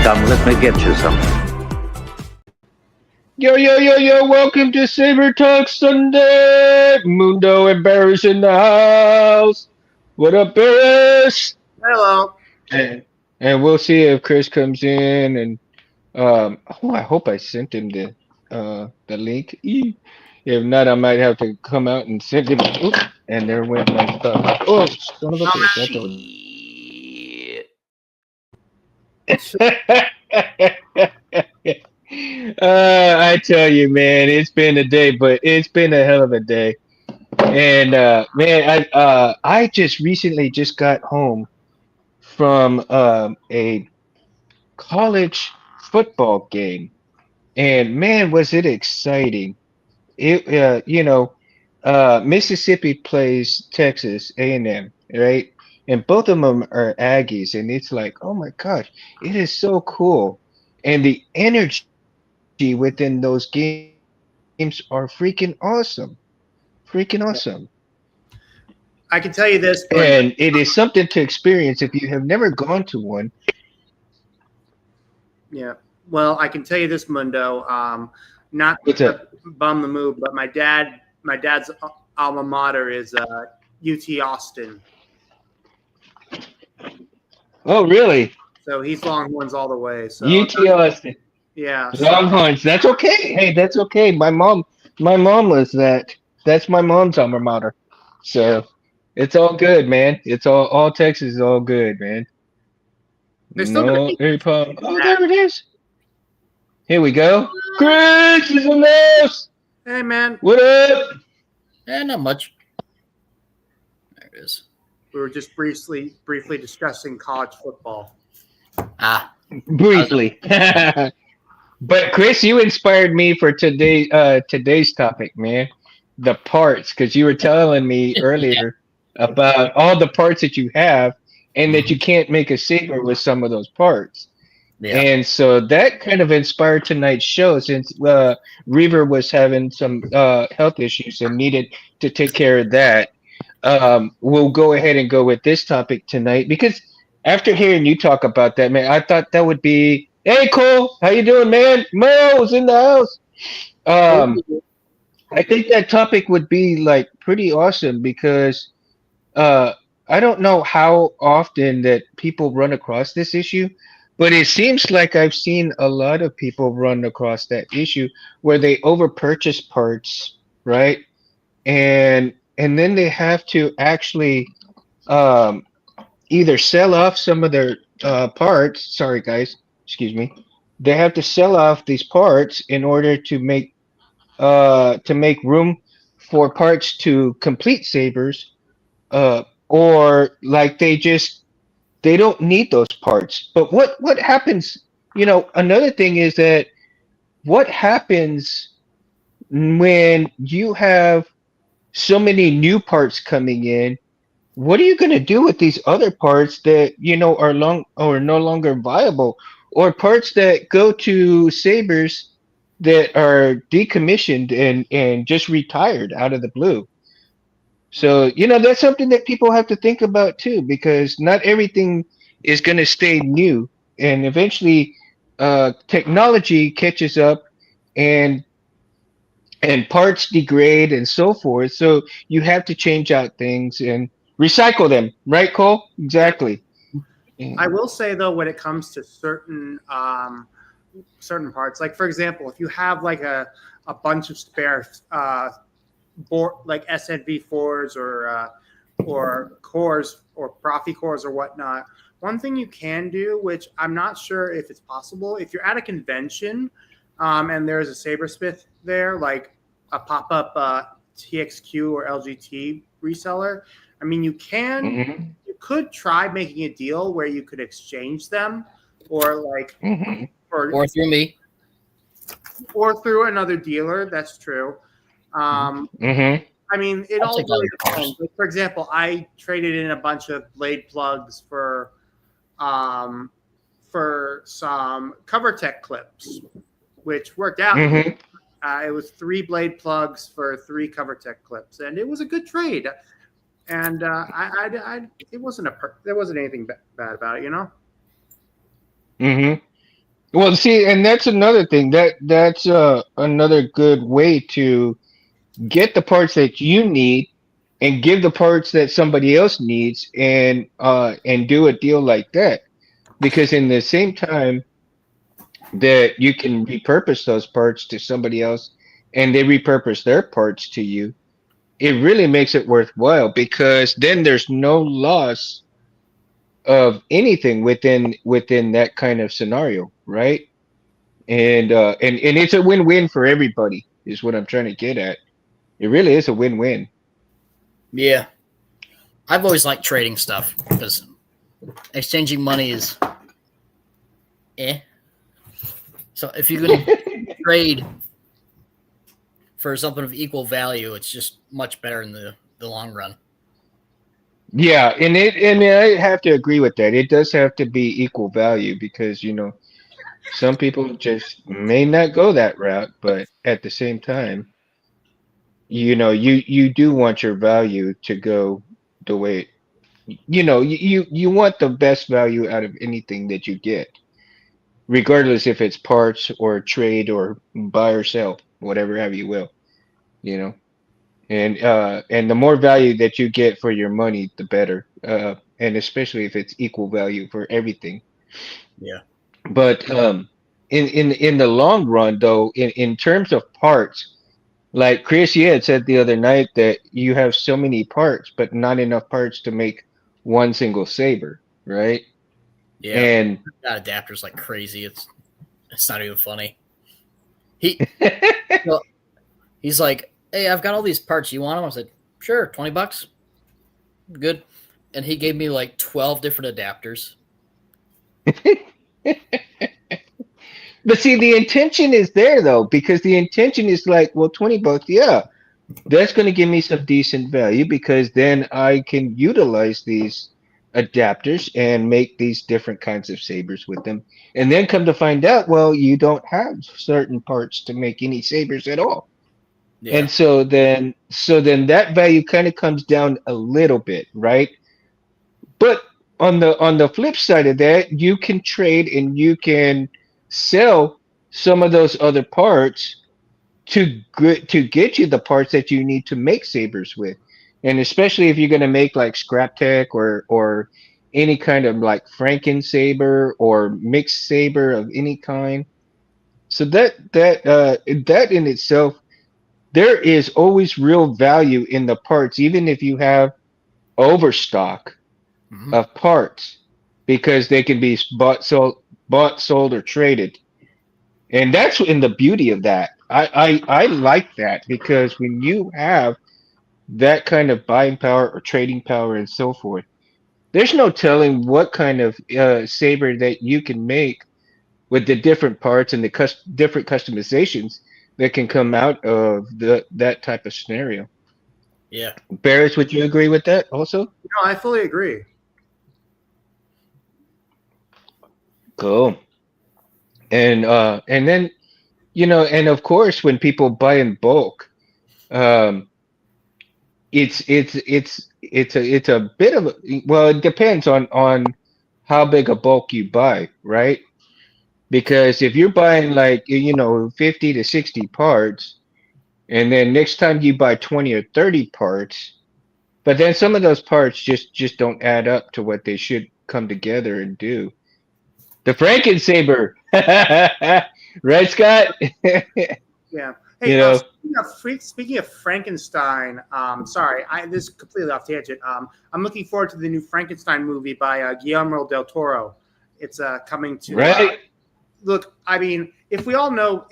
Come, let me get you some. Yo, yo, yo, yo, welcome to Saber Talk Sunday. Mundo and Barris in the house. What up, Barris? Hello. And, and we'll see if Chris comes in and I hope I sent him the link. If not, I might have to come out and send him. Oops, and there went my stuff. Oh, son of a bitch! That's Shit. I tell you, man, it's been a day, but it's been a hell of a day. And man, I just recently just got home from a college football game, and man, was it exciting! It Mississippi plays Texas A&M, right? And both of them are Aggies, and it's like, oh my gosh, it is so cool, and the energy within those games are freaking awesome, Yeah. freaking awesome. I can tell you this, Mundo. And it is something to experience if you have never gone to one. Yeah. Well, I can tell you this, Mundo. Not What's to up? bum the move, but my dad's alma mater is UT Austin. Oh, really? So he's Longhorns all the way. So UT Austin. yeah. So Longhorns. That's okay. Hey, that's okay. My mom was that. That's my mom's alma mater. So it's all good, man. It's all Texas is all good, man. they're still going to No, beat every problem. Oh, that. there it is. Here we go. Chris is in this. Hey, man. What up? Not much. There it is. We were just briefly discussing college football. Ah, Briefly. But Chris, you inspired me for today's topic, man. The parts, because you were telling me yeah. earlier about all the parts that you have, and that you Mhm. can't make a saber with some of those parts. Yeah. And so that kind of inspired tonight's show, since Reaver was having some health issues and needed to take care of that. We'll go ahead and go with this topic tonight, because after hearing you talk about that, man, I thought that would be. Hey, Cole, how you doing, man? Mo's in the house. Um, I think that topic would be like pretty awesome, because uh, I don't know how often that people run across this issue, but it seems like I've seen a lot of people run across that issue where they over purchase parts, right? And then they have to actually um, either sell off some of their parts. Sorry, guys, excuse me. They have to sell off these parts in order to make room for parts to complete sabers, or like they don't need those parts. But what happens? Another thing is that what happens when you have so many new parts coming in? What are you going to do with these other parts that are long or no longer viable, or parts that go to sabers that are decommissioned and just retired out of the blue? So, that's something that people have to think about too, because not everything is going to stay new. And eventually, technology catches up, and parts degrade and so forth. So you have to change out things and recycle them, right, Cole? Yeah. Exactly. I Mm. will say though, when it comes to certain parts, like for example, if you have like a bunch of spare board like SNV4s or cores or Profi cores or whatnot. One thing you can do, which I'm not sure if it's possible, if you're at a convention and there's a Sabersmith there, like a pop-up TXQ or LGT reseller, I mean, Mhm. you could try making a deal where you could exchange them or like Mhm. or Or through me. or through another dealer. That's true. Um, Mhm. I mean, it I'll all take all really your depends. cars. Like, for example, I traded in a bunch of blade plugs um, for some CoverTech clips, which worked out. Mhm. It was 3 blade plugs for 3 CoverTech clips, and it was a good trade. And it wasn't there wasn't anything bad about it, you know. Mhm. Well, see, and that's another thing. That's another good way to get the parts that you need and give the parts that somebody else needs, and do a deal like that. Because in the same time that you can repurpose those parts to somebody else, and they repurpose their parts to you, it really makes it worthwhile, because then there's no loss of anything within that kind of scenario, right? And it's a win-win for everybody, is what I'm trying to get at. It really is a win-win. Yeah, I've always liked trading stuff because exchanging money is eh. So if you can trade for something of equal value, it's just much better in the long run. Yeah, and I have to agree with that. It does have to be equal value, because some people just may not go that route, but at the same time, you do want your value to go the way, you want the best value out of anything that you get, regardless if it's parts or trade or buy or sell, whatever have you will, you know. And the more value that you get for your money, the better. And especially if it's equal value for everything. Yeah. But in the long run, though, in terms of parts, like Chris, you had said the other night that you have so many parts, but not enough parts to make one single saber, right? Yeah. And Got adapters like crazy. It's not even funny. He well, he's like, hey, I've got all these parts. You want them? I said, sure, $20. Good. And he gave me like 12 different adapters. but see, the intention is there though, because the intention is like, well, $20, yeah, that's going to give me some decent value, because then I can utilize these adapters and make these different kinds of sabers with them. And then come to find out, well, you don't have certain parts to make any sabers at all. Yeah. And so then that value kind of comes down a little bit, right? But on the flip side of that, you can trade and you can sell some of those other parts to get you the parts that you need to make sabers with. And especially if you're going to make like scrap tech or any kind of like Franken saber or mixed saber of any kind. So that in itself, there is always real value in the parts, even if you have overstock Mm-hmm. of parts, because they can be bought, sold, or traded. And that's in the beauty of that. I like that, because when you have that kind of buying power or trading power and so forth, there's no telling what kind of saber that you can make with the different parts and the different customizations that can come out of that type of scenario. Yeah. Barris, would you agree with that also? No, I fully agree. Cool. And then and of course, when people buy in bulk, um, it's a bit of well, it depends on how big a bulk you buy, right? Because if you're buying like 50 to 60 parts, and then next time you buy 20 or 30 parts, but then some of those parts just don't add up to what they should come together and do. The Franken saber, right, Scott? Yeah. you Hey, know, speaking of Frankenstein, sorry, this is completely off tangent. I'm looking forward to the new Frankenstein movie by Guillermo del Toro. It's coming to. right? Look, I mean, if we all know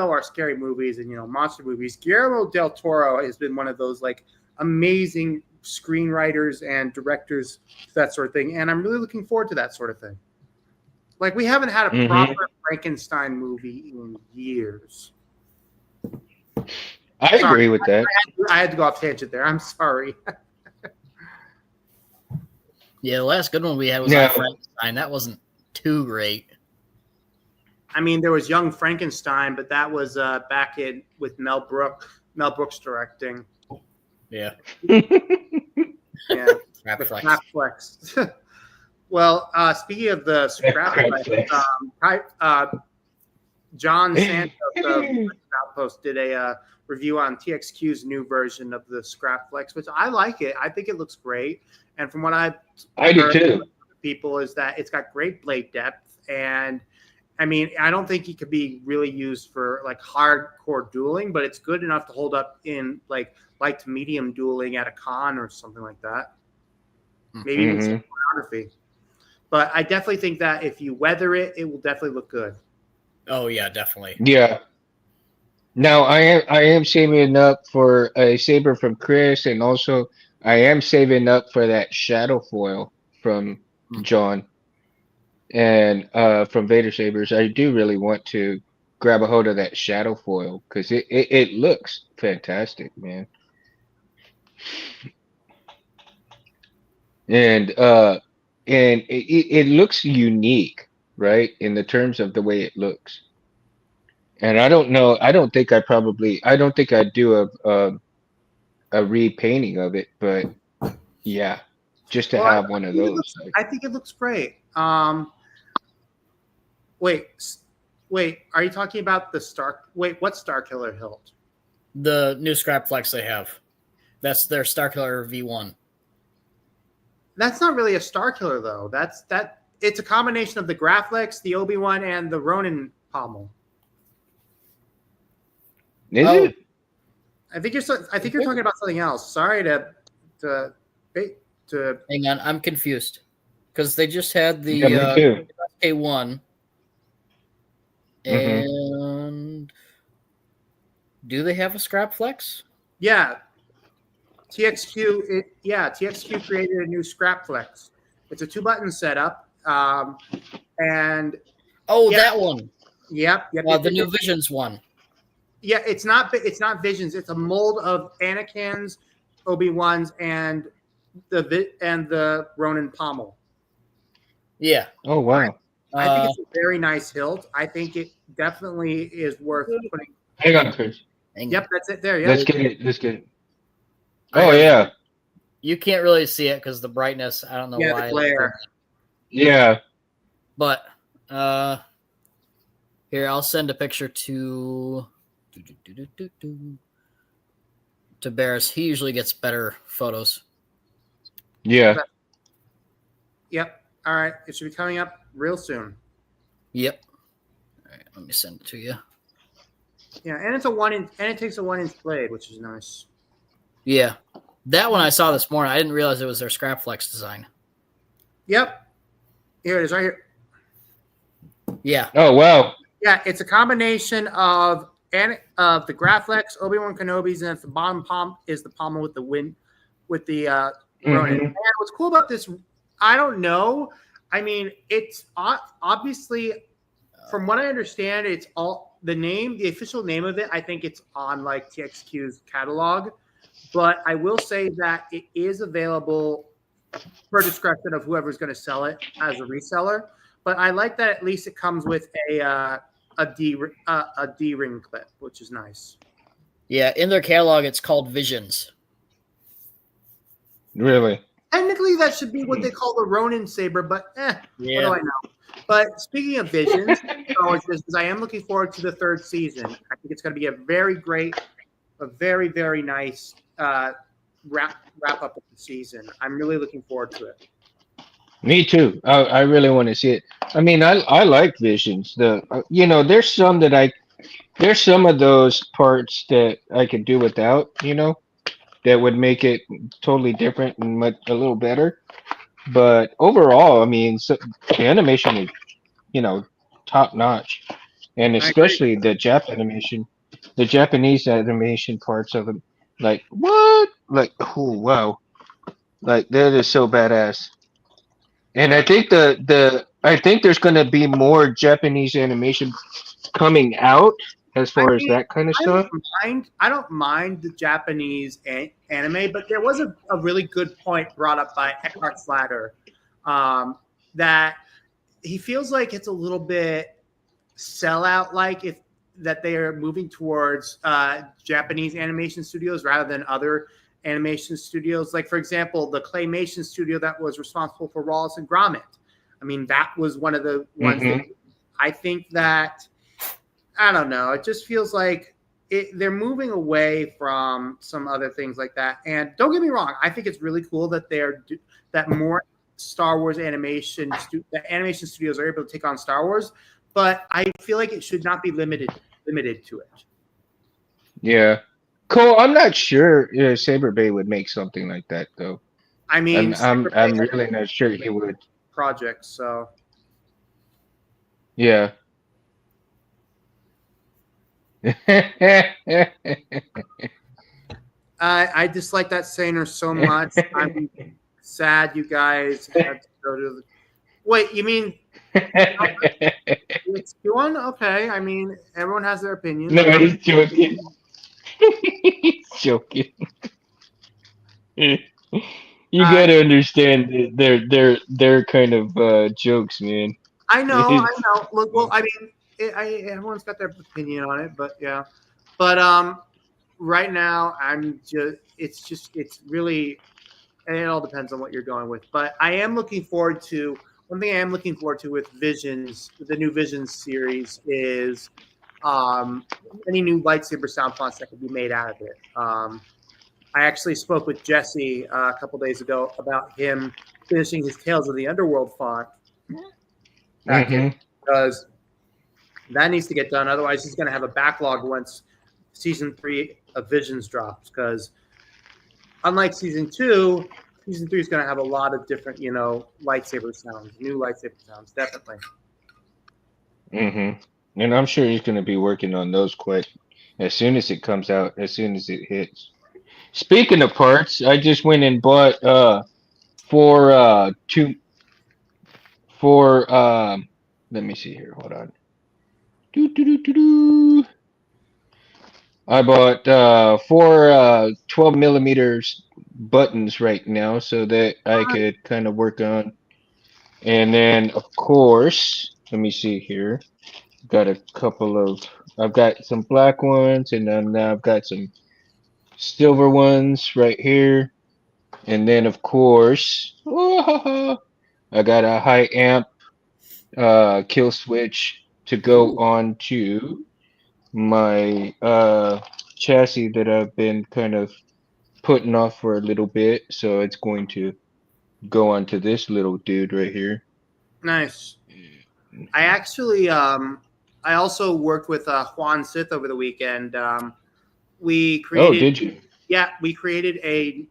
our scary movies and monster movies, Guillermo del Toro has been one of those like amazing screenwriters and directors, that sort of thing, and I'm really looking forward to that sort of thing. Like we haven't had a Hmm. proper Frankenstein movie in years. I Sorry, agree with that. I had to go off tangent there. I'm sorry. Yeah. The last good one we had was No. on Frankenstein. That wasn't too great. I mean, there was Young Frankenstein, but that was back in with Mel Brooks directing. Yeah. Yeah, Crap with flex. Snap Flex. Well, speaking of the scrap, Crap flex. John Santos of Outpost did a review on TXQ's new version of the Scrap Flex, which I like it. I think it looks great. And from what I've I do heard too. from people is that it's got great blade depth. And I mean, I don't think it could be really used for like hardcore dueling, but it's good enough to hold up in like light to medium dueling at a con or something like that. Maybe even some choreography. But I definitely think that if you weather it, it will definitely look good. Oh yeah, definitely. Yeah. Now I am saving up for a saber from Chris, and also I am saving up for that shadow foil from John and from Vader Sabers. I do really want to grab a hold of that shadow foil because it looks fantastic, man. And it looks unique, right? In the terms of the way it looks. And I don't know. I don't think I'd do a repainting of it, but yeah, just to Well, have one of those. Like, I think it looks great. Wait, are you talking about the Star? Wait, what Star Killer hilt? The new Scrap Flex they have. That's their Star Killer V1. That's not really a Star Killer though. It's a combination of the Graflex, the Obi-Wan, and the Ronin pommel. is Oh. it? I think you're talking about something else. Sorry to Hang on, I'm confused because they just had the Yeah, me too. K1, Mhm. and do they have a Scrap Flex? yeah. TXQ created a new Scrap Flex. It's a 2-button setup. And Oh, yeah. that one. Yep. The new Visions one. Yeah, it's not Visions. It's a mold of Anakin's, Obi-Wan's, and the Ronin pommel. Yeah. Oh wow. I think it's a very nice hilt. I think it definitely is worth putting. Hang on, Chris. Yep, that's it there. Let's Yep. get it. Let's get it. I Oh have- yeah. You can't really see it because the brightness. I don't know Yeah, why. the glare. Yeah. But here, I'll send a picture to Barris. He usually gets better photos. Yeah. Yep. All right. It should be coming up real soon. Yep. All right, let me send it to you. Yeah, and it's a 1-inch, and it takes a 1-inch blade, which is nice. Yeah. That one I saw this morning. I didn't realize it was their Scrap Flex design. Yep. Here it is, right here. Yeah. Oh wow. Yeah, it's a combination of the Graflex, Obi-Wan Kenobi's, and at the bottom palm is the pommel with the Ronin. Mhm. And what's cool about this, I don't know. I mean, it's obviously, from what I understand, it's all the official name of it. I think it's on like TXQ's catalog, but I will say that it is available per discretion of whoever's going to sell it as a reseller. But I like that at least it comes with a D-ring clip, which is nice. Yeah. In their catalog, it's called Visions. Really? Technically, that should be what they call the Ronin saber, but what do I know? But speaking of Visions, I am looking forward to the 3rd season. I think it's going to be a very, very nice wrap up of the season. I'm really looking forward to it. Me too. I really want to see it. I mean, I like Visions. There's some of those parts that I could do without. That would make it totally different and a little better. But overall, I mean, the animation is, top notch, and especially the Japanese animation parts of it. Like what? Like oh wow! Like that is so badass. And I think I think there's going to be more Japanese animation coming out as far as that kind of stuff. I don't mind the Japanese anime, but there was a really good point brought up by Eckhart Slatter that he feels like it's a little bit sellout like that they are moving towards Japanese animation studios rather than other animation studios. Like, for example, the claymation studio that was responsible for Wallace and Gromit. I mean, that was one of the ones that Mm-hmm. I think that, I don't know. It just feels like they're moving away from some other things like that. And don't get me wrong, I think it's really cool that that more Star Wars the animation studios are able to take on Star Wars. But I feel like it should not be limited to it. Yeah. Cole, I'm not sure Saber Bay would make something like that though. I I'm mean, I'm Saber Bay I'm has really not sure he would. projects, so Yeah. I dislike that Saner so much. I'm sad you guys had to go to the. Wait, you mean it's one? Okay, I mean everyone has their opinions. No, I'm not. he's joking. He's joking. You Uh, gotta understand they're kind of jokes, man. I know, I It's know. Look, well, I mean, everyone's got their opinion on it, but yeah. But right now, it's really, and it all depends on what you're going with. But I am looking forward to one thing. I am looking forward to with Visions, the new Visions series is um, any new lightsaber sound fonts that can be made out of it. I actually spoke with Jesse a couple days ago about him finishing his Tales of the Underworld font package mm-hmm. because that needs to get done. Otherwise, he's going to have a backlog once season 3 of Visions drops. Because unlike season 3 is going to have a lot of different, lightsaber sounds, new lightsaber sounds, definitely. Mm-hmm. And I'm sure he's gonna be working on those quick as soon as it comes out, as soon as it hits. Speaking of parts, I just went and bought for two for let me see here, hold on. Doo, doo, doo, doo, doo. I bought four 12 millimeters buttons right now so that I could kind of work on. And then, of course, let me see here. Got a couple of, I've got some black ones, and then I've got some silver ones right here. And then, of course, I got a high amp kill switch to go Ooh, on to my chassis that I've been kind of putting off for a little bit. So it's going to go onto this little dude right here. Nice. I actually, I also worked with Juan Sith over the weekend. We Oh, created, did you? yeah, we created a.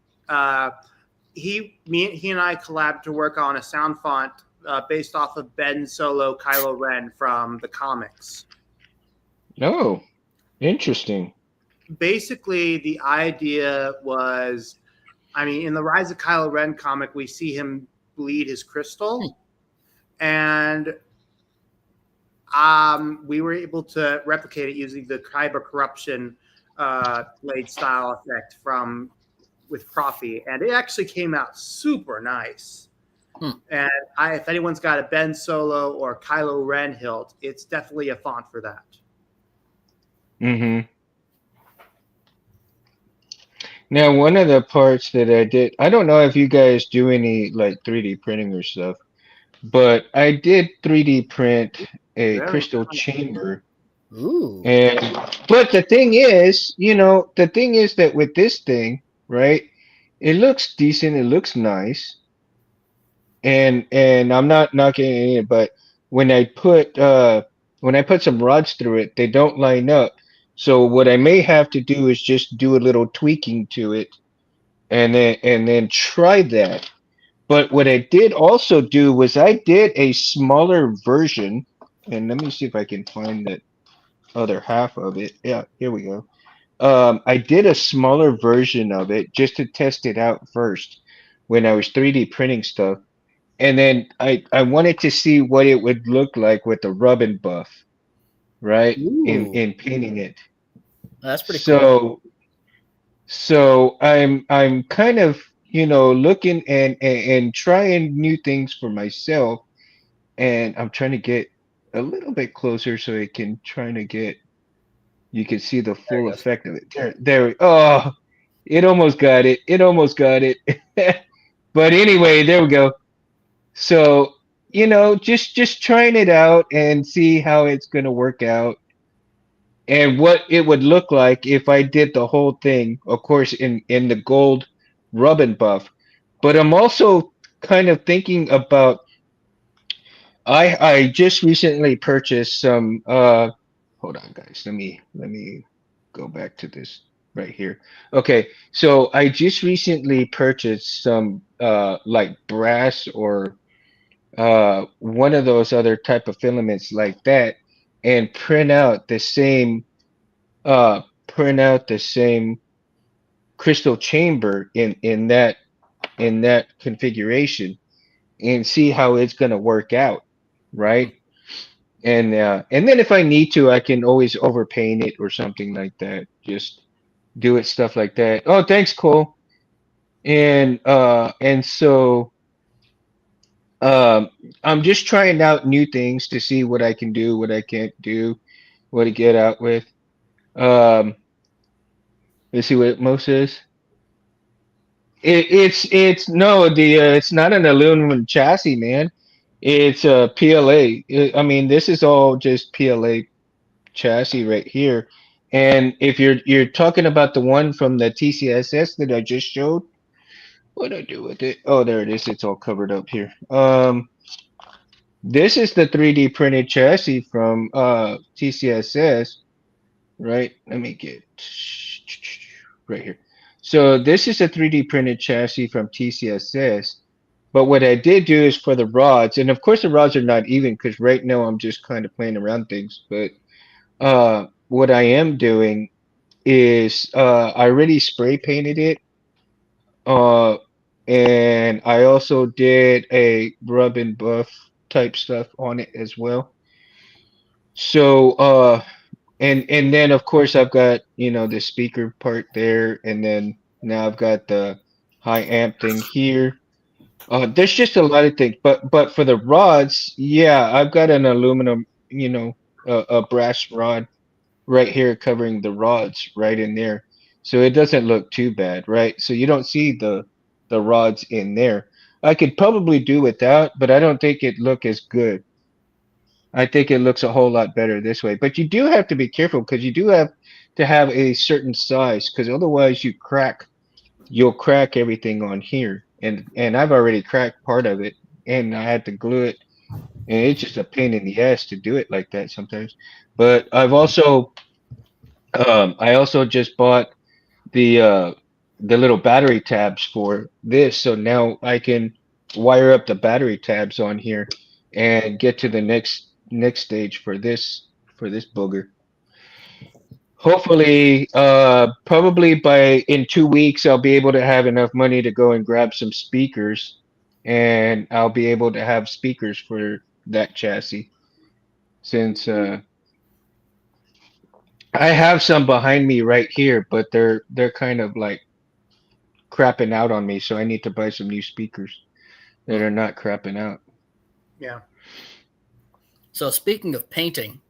He and I collabed to work on a sound font based off of Ben Solo Kylo Ren from the comics. Oh, interesting. Basically, the idea was, I mean, in the Rise of Kylo Ren comic, we see him bleed his crystal, and we were able to replicate it using the Kyber corruption blade style effect from with Profi, and it actually came out super nice. And if anyone's got a Ben Solo or Kylo Ren hilt, it's definitely a font for that. Mm-hmm. Now, one of the parts that I did, I don't know if you guys do any like 3D printing or stuff, but I did 3D print a Very crystal nice. chamber. ooh. And but the thing is, the thing is that with this thing, right, it looks decent, it looks nice, and I'm not knocking it, but when I put some rods through it, they don't line up. So what I may have to do is just do a little tweaking to it and then try that. But what I did also do was I did a smaller version, and let me see if I can find the other half of it. Yeah, here we go. I did a smaller version of it just to test it out first when I was 3D printing stuff. And then I wanted to see what it would look like with the rub and buff, right? In Ooh. in painting it. That's pretty cool. So I'm kind of, looking and trying new things for myself, and I'm trying to get a little bit closer so it can trying to get you can see the There full he goes. effect of it. Oh, it almost got it. It almost got it. But anyway, there we go. So just trying it out and see how it's gonna work out and what it would look like if I did the whole thing, of course, in the gold rub and buff. But I'm also kind of thinking about I just recently purchased some hold on guys, let me go back to this right here. Okay, so I just recently purchased some like brass or one of those other type of filaments like that and uh print out the same crystal chamber in that configuration and see how it's going to work out, right? And then if I need to, I can always overpaint it or something like that. Just do it stuff like that. Oh, thanks, Cole. And so um I'm just trying out new things to see what I can do, what I can't do, what to get out with. Um let's see what Mo says. It's no the it's not an aluminum chassis, man. It's a PLA. I mean, this is all just PLA chassis right here. And if you're talking about the one from the TCSS that I just showed, what do I do with it? Oh, there it is. It's all covered up here. This is the 3D printed chassis from TCSS, right? Let me get right here. So this is a 3D printed chassis from TCSS. But what I did do is for the rods, and of course the rods are not even because right now I'm just kind of playing around things. But what I am doing is I already spray painted it, uh, and I also did a rub and buff type stuff on it as well. So and then of course I've got the speaker part there, and then now I've got the high amp thing here. There's just a lot of things, but for the rods, yeah, I've got an aluminum, a brass rod right here covering the rods right in there, so it doesn't look too bad, right? So you don't see the rods in there. I could probably do without, but I don't think it look as good. I think it looks a whole lot better this way. But you do have to be careful because you do have to have a certain size because otherwise you'll crack everything on here. And I've already cracked part of it and I had to glue it. And it's just a pain in the ass to do it like that sometimes. But I also just bought the little battery tabs for this, so now I can wire up the battery tabs on here and get to the next stage for this booger. Hopefully, probably by in 2 weeks, I'll be able to have enough money to go and grab some speakers, and I'll be able to have speakers for that chassis since I have some behind me right here, but they're kind of like crapping out on me, so I need to buy some new speakers that are not crapping out. Yeah. So speaking of painting,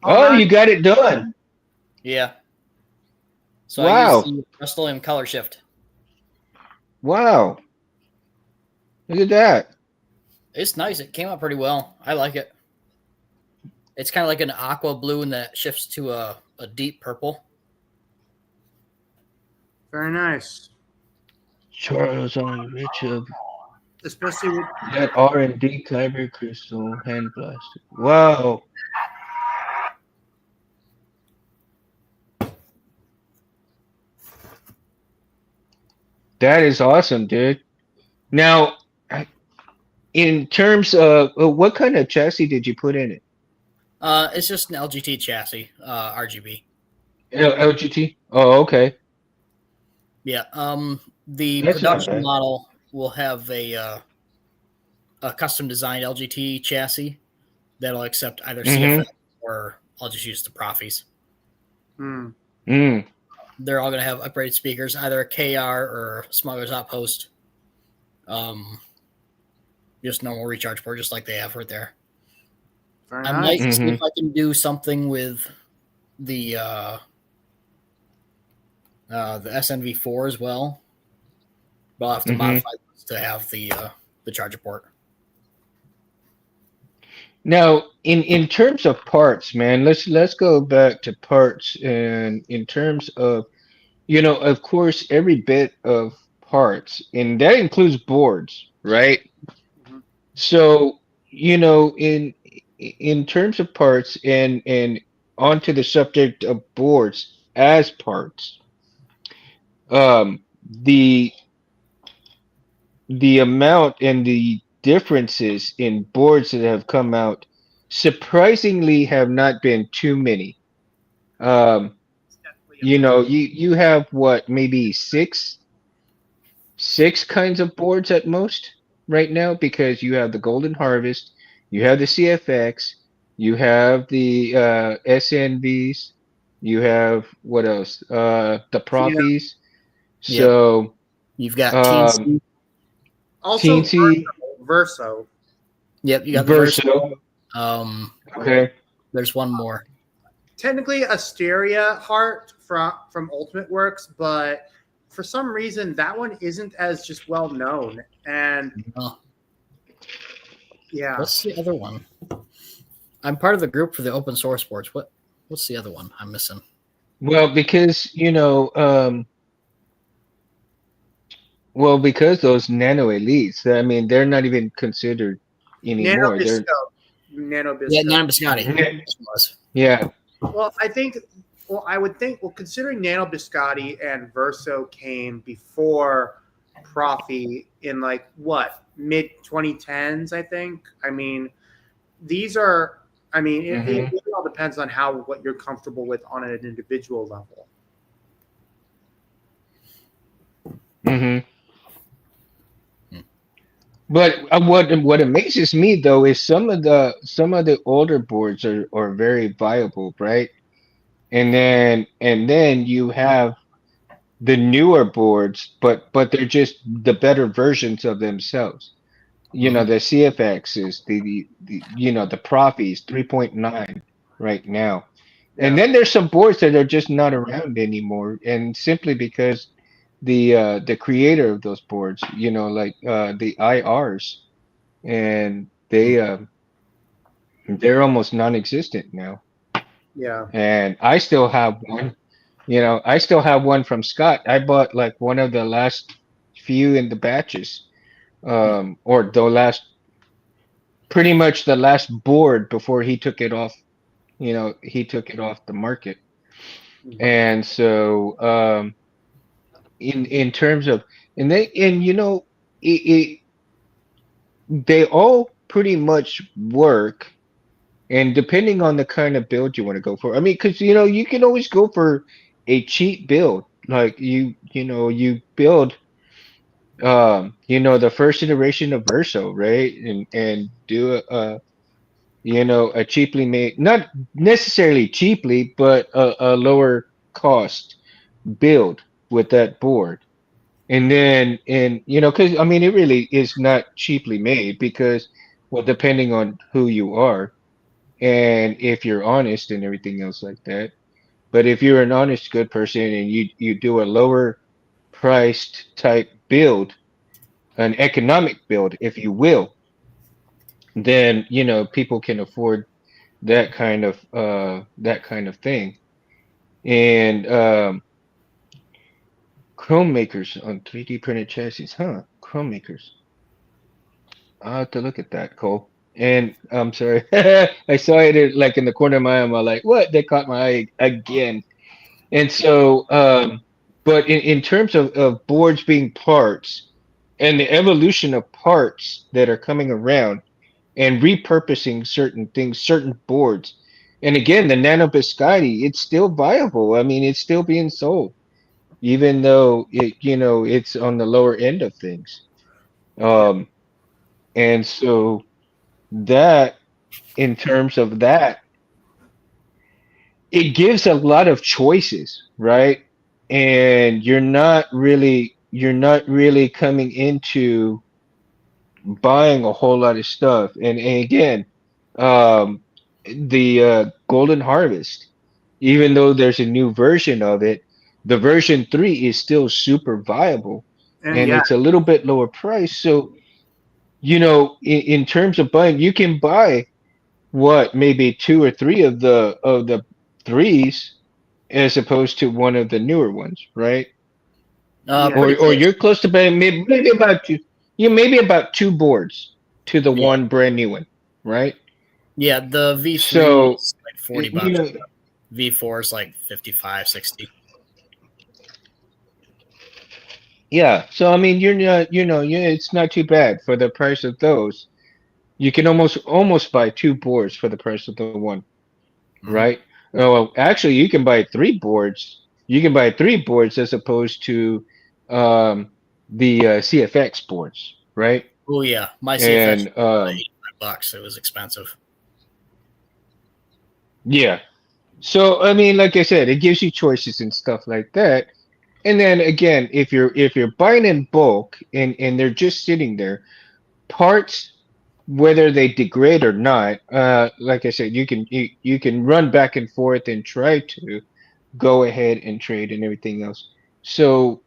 All Oh, right. you got it done. yeah. So I Wow. used the Rust-Oleum color shift. Wow. Look at that. It's nice. It came out pretty well. I like it. It's kind of like an aqua blue and that shifts to a deep purple. Very nice. Charles on Richard. Especially with That R&D Kyber crystal hand blasted. Wow. That is awesome, dude. Now, in terms of what kind of chassis did you put in it? It's just an LGT chassis, RGB. LGT? Oh, okay. Yeah. The That's not production bad. model will have a custom designed LGT chassis that'll accept either Mm-hmm. CFX or I'll just use the Profis. hmm. Mm. They're all going to have upgraded speakers, either a KR or Smuggler's Outpost. Just normal recharge port, just like they have right there. Very I nice. might see Mhm. if I can do something with the SNV4 as well. But I'll have to Mhm. modify to have the charger port. Now, in terms of parts, man, let's go back to parts, and in terms of, of course, every bit of parts, and that includes boards, right? Mhm. So, in terms of parts, and onto the subject of boards as parts, the amount and the differences in boards that have come out surprisingly have not been too many. Um, It's definitely a big. you have what, maybe six kinds of boards at most right now, because you have the Golden Harvest, you have the CFX, you have the SNVs, you have what else? The Yeah. Profis. Yep. So You've got um, TNC. Also, TNT, Verso. Yep, you got the Versa. Verso. Okay. There's one more. Technically, Asteria Heart from Ultimate Works, but for some reason that one isn't as just well known. And Oh, yeah, what's the other one? I'm part of the group for the open source boards. What's the other one I'm missing? Well, because because those nano elites, I mean, they're not even considered Nano anymore. They're Bisco. Nano Yeah, Bisco. Nana Biscotti. Yeah. It was. Yeah. Well, I would think, considering Nano Biscotti and Verso came before Profi in like what, mid 2010s, I think. I mean, these are, I mean, it really all depends on what you're comfortable with on an individual level. hmm But what amazes me though is some of the older boards are very viable, right? And then you have the newer boards, but they're just the better versions of themselves. Mhm. The CFX is the Profis 3.9 right now. And Yeah. then there's some boards that are just not around anymore, and simply because the creator of those boards, like the IRs, and they're almost non-existent now. Yeah. And I still have one. I still have one from Scott. I bought like one of the last few in the batches, or the last, pretty much the last board before he took it off. He took it off the market. Mhm. And so, in terms of, and they all pretty much work, and depending on the kind of build you want to go for. I mean, because you can always go for a cheap build, like you build the first iteration of Verso, right? And do a cheaply made, not necessarily cheaply, but a lower cost build with that board. And then, because I mean, it really is not cheaply made, because, well, depending on who you are and if you're honest and everything else like that. But if you're an honest, good person, and you do a lower priced type build, an economic build, if you will, then people can afford that kind of thing. And Chrome makers on 3D printed chassis, huh? Chrome makers. I'll have to look at that, Cole. And I'm sorry, I saw it like in the corner of my eye. I'm like, what? They caught my eye again. And so, but in terms of boards being parts, and the evolution of parts that are coming around, and repurposing certain things, certain boards. And again, the Nano Biscotti, it's still viable. I mean, it's still being sold, even though it's on the lower end of things. Yeah. Um, and so that, in terms of that, it gives a lot of choices, right? And you're not really coming into buying a whole lot of stuff. And again, um, the Golden Harvest, even though there's a new version of it, the version 3 is still super viable. and yeah, it's a little bit lower price. So, in terms of buying, you can buy what maybe two or three of the threes as opposed to one of the newer ones, right? yeah, Or Pretty or close. you're close to buying maybe about two, maybe about two boards to the Yeah, one brand new one, right? yeah. The V3 So is like y- you $40. know, V4 is like 55, 60. yeah. So I mean, you're not, it's not too bad for the price of those. You can almost buy two boards for the price of the one, Mm-hmm. right? Oh, well, actually, you can buy three boards. You can buy three boards as opposed to the CFX boards, right? Oh yeah, my CFX And was $85. It was expensive. yeah. So I mean, like I said, it gives you choices and stuff like that. And then again, if you're buying in bulk and they're just sitting there, parts, whether they degrade or not, like I said, you can run back and forth and try to go ahead and trade and everything else. So,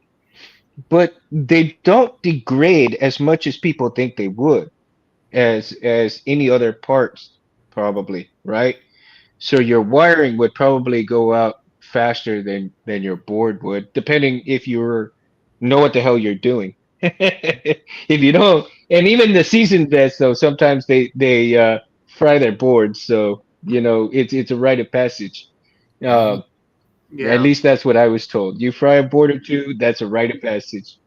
but they don't degrade as much as people think they would, as any other parts, probably, right? So your wiring would probably go out faster than your board would, depending if you know what the hell you're doing. If you don't, and even the seasoned vets, though, sometimes they fry their boards, so it's a rite of passage. Mm-hmm. Uh, at yeah. least that's what I was told. You fry a board or two, that's a rite of passage.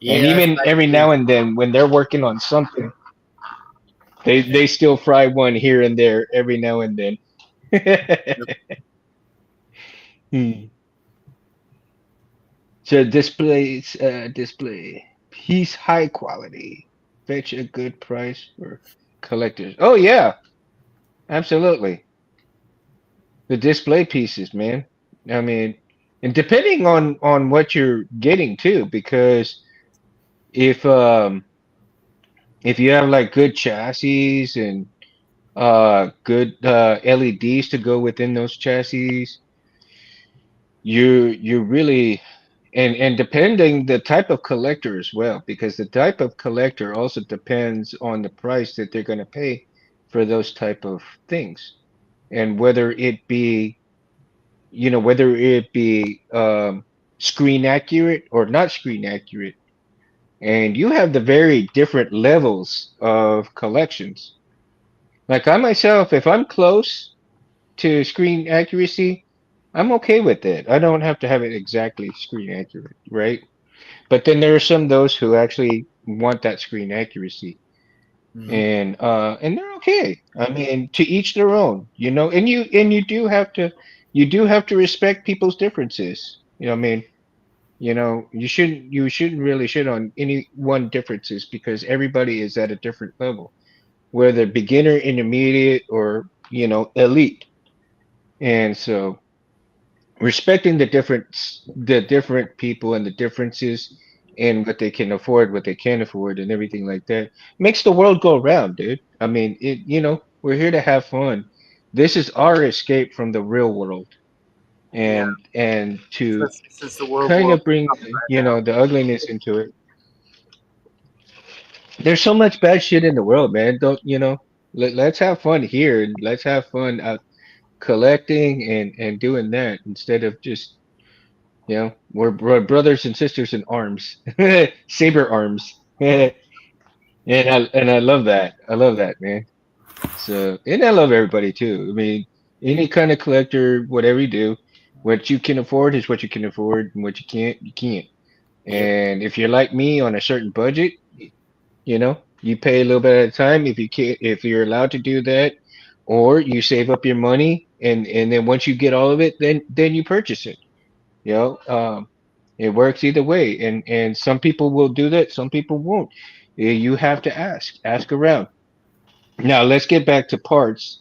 And Yeah, even every now and then, when they're working on something, they still fry one here and there every now and then. Hmm. So display piece high quality, fetch a good price for collectors. Oh yeah, absolutely. The display pieces, man. I mean, and depending on what you're getting too, because if if you have like good chassis and good LEDs to go within those chassis, you really, and depending the type of collector as well, because the type of collector also depends on the price that they're going to pay for those type of things, and whether it be screen accurate or not screen accurate. And you have the very different levels of collections. Like I myself, if I'm close to screen accuracy, I'm okay with it. I don't have to have it exactly screen accurate, right? But then there are some those who actually want that screen accuracy, mm-hmm. and they're okay. I mean, to each their own, and you do have to respect people's differences. I mean, you shouldn't really shit on any one differences because everybody is at a different level, whether beginner, intermediate, or elite. And so respecting the different people and the differences and what they can afford, what they can't afford, and everything like that makes the world go round, dude. I mean, we're here to have fun. This is our escape from the real world, Yeah, and to especially since the world kind war is of bring upside down. the ugliness into it. There's so much bad shit in the world, man. Don't let's have fun here and let's have fun out collecting and doing that instead of just we're brothers and sisters in arms, saber arms, and I love that. I love that, man. So, and I love everybody too. I mean, any kind of collector, whatever you do, what you can afford is what you can afford, and what you can't, you can't. Yep. And if you're like me on a certain budget, you pay a little bit at a time if you can't, if you're allowed to do that, or you save up your money, and then once you get all of it, then you purchase it. You know, um, it works either way, and some people will do that, some people won't. You have to ask around. Now let's get back to parts.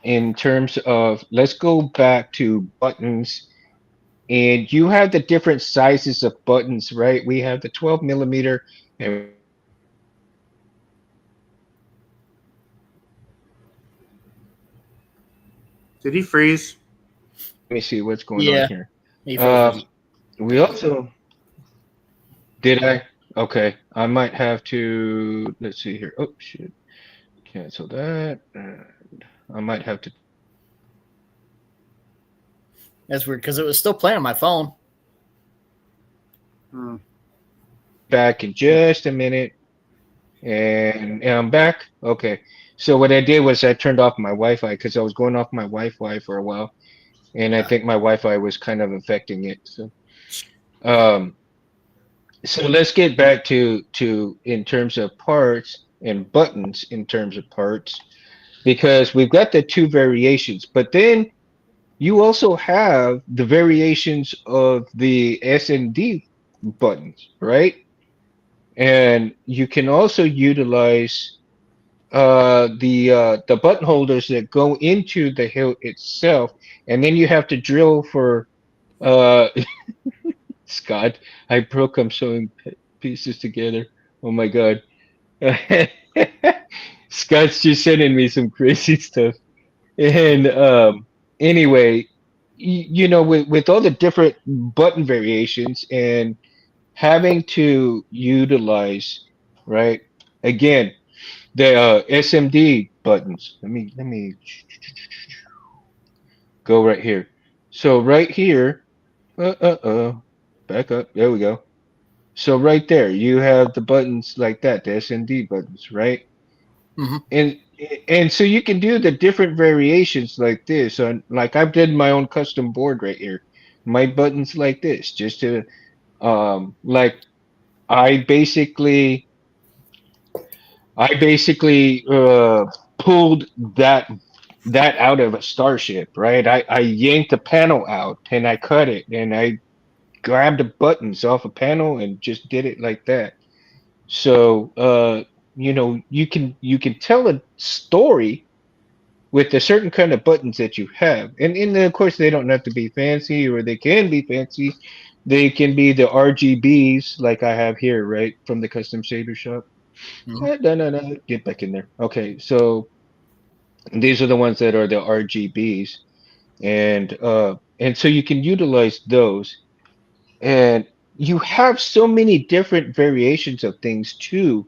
In terms of, let's go back to buttons, and you have the different sizes of buttons, right? We have the 12 millimeter, and we have the 9 millimeter. Did he freeze? Let me see what's going on Yeah, here. he froze. Um, we also Did I? Okay. I might have to. Let's see here. Oh shit. Cancel that. I might have to That's weird because it was still playing on my phone. Hmm. back in just a minute. And I'm back. Okay. So what I did was I turned off my Wi-Fi because I was going off my Wi-Fi for a while, and I think my Wi-Fi was kind of affecting it. Um, so let's get back to in terms of parts and buttons in terms of parts because we've got the two variations, but then you also have the variations of the S and D buttons, right? And you can also utilize the button holders that go into the hilt itself, and then you have to drill for uh Scott. I broke. I'm sewing pieces together. Oh my god. Scott's just sending me some crazy stuff. And anyway, you know, with all the different button variations and having to utilize, right? Again, the SMD buttons. Let me go right here. So right here, back up. There we go. So right there, you have the buttons like that, the SMD buttons, right? Hmm. And and so you can do the different variations like this. Like I've did my own custom board right here. My buttons like this, just to like I basically I basically pulled that out of a starship, right? I yanked a panel out and I cut it and I grabbed the buttons off a panel and just did it like that. So you know, you can tell a story with the certain kind of buttons that you have. And then of course they don't have to be fancy or they can be fancy. They can be the RGBs like I have here, right? From the custom shader shop. Hmm. No, no, no. Get back in there. Okay, so these are the ones that are the RGBs, and so you can utilize those, and you have so many different variations of things to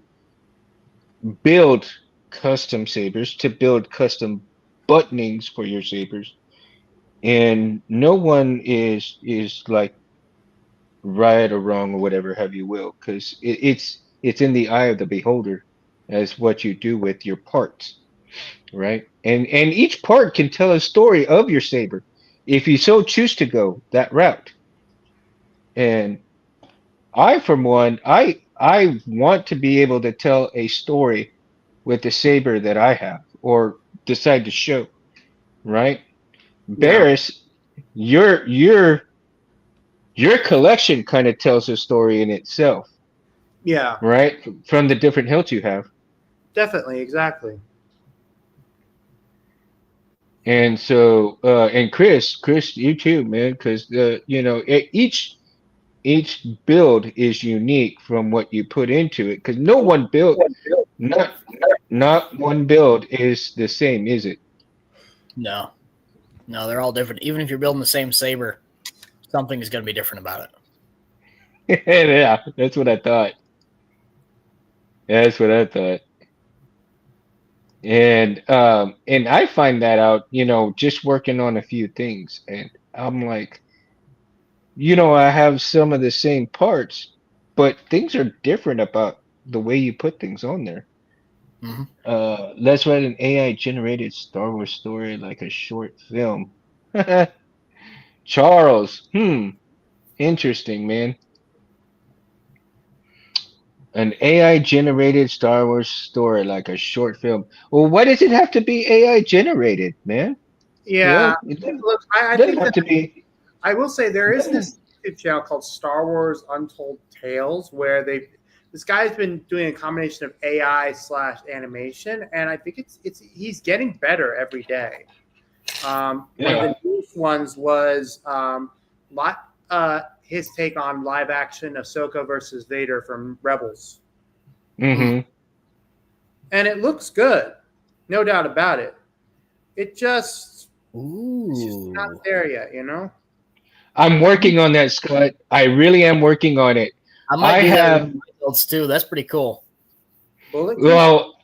build custom sabers, to build custom buttonings for your sabers, and no one is like right or wrong or whatever have you will, because it's in the eye of the beholder as what you do with your parts. Right? And each part can tell a story of your saber if you so choose to go that route. And I, from one, I want to be able to tell a story with the saber that I have or decide to show, right? Yeah. Barris, your collection kind of tells a story in itself, Yeah. right? From the different hilts you have. Definitely. Exactly. And so, and Chris, you too, man, because you know, each build is unique from what you put into it. Because no one build, not not one build is the same, is it? No, no, they're all different. Even if you're building the same saber, something is going to be different about it. Yeah, that's what I thought. That's what I thought. And I find that out, you know, just working on a few things, and I'm like, you know, I have some of the same parts, but things are different about the way you put things on there. Hmm. Let's write an AI generated Star Wars story like a short film. Charles, interesting, man. An AI generated Star Wars story like a short film. Well, why does it have to be AI generated, man? Yeah. Well, it Look, I doesn't think have that to be. I will say there is this YouTube channel called Star Wars Untold Tales where this guy's been doing a combination of AI slash animation, and I think it's he's getting better every day. One of Yeah. the newest ones was his take on live action Ahsoka versus Vader from Rebels, Hmm. and it looks good, no doubt about it. It's just Ooh. not there yet, you know. I'm working on that, Scott. I really am working on it. I might I do that have with my builds too. That's pretty cool. Bullet casing? well,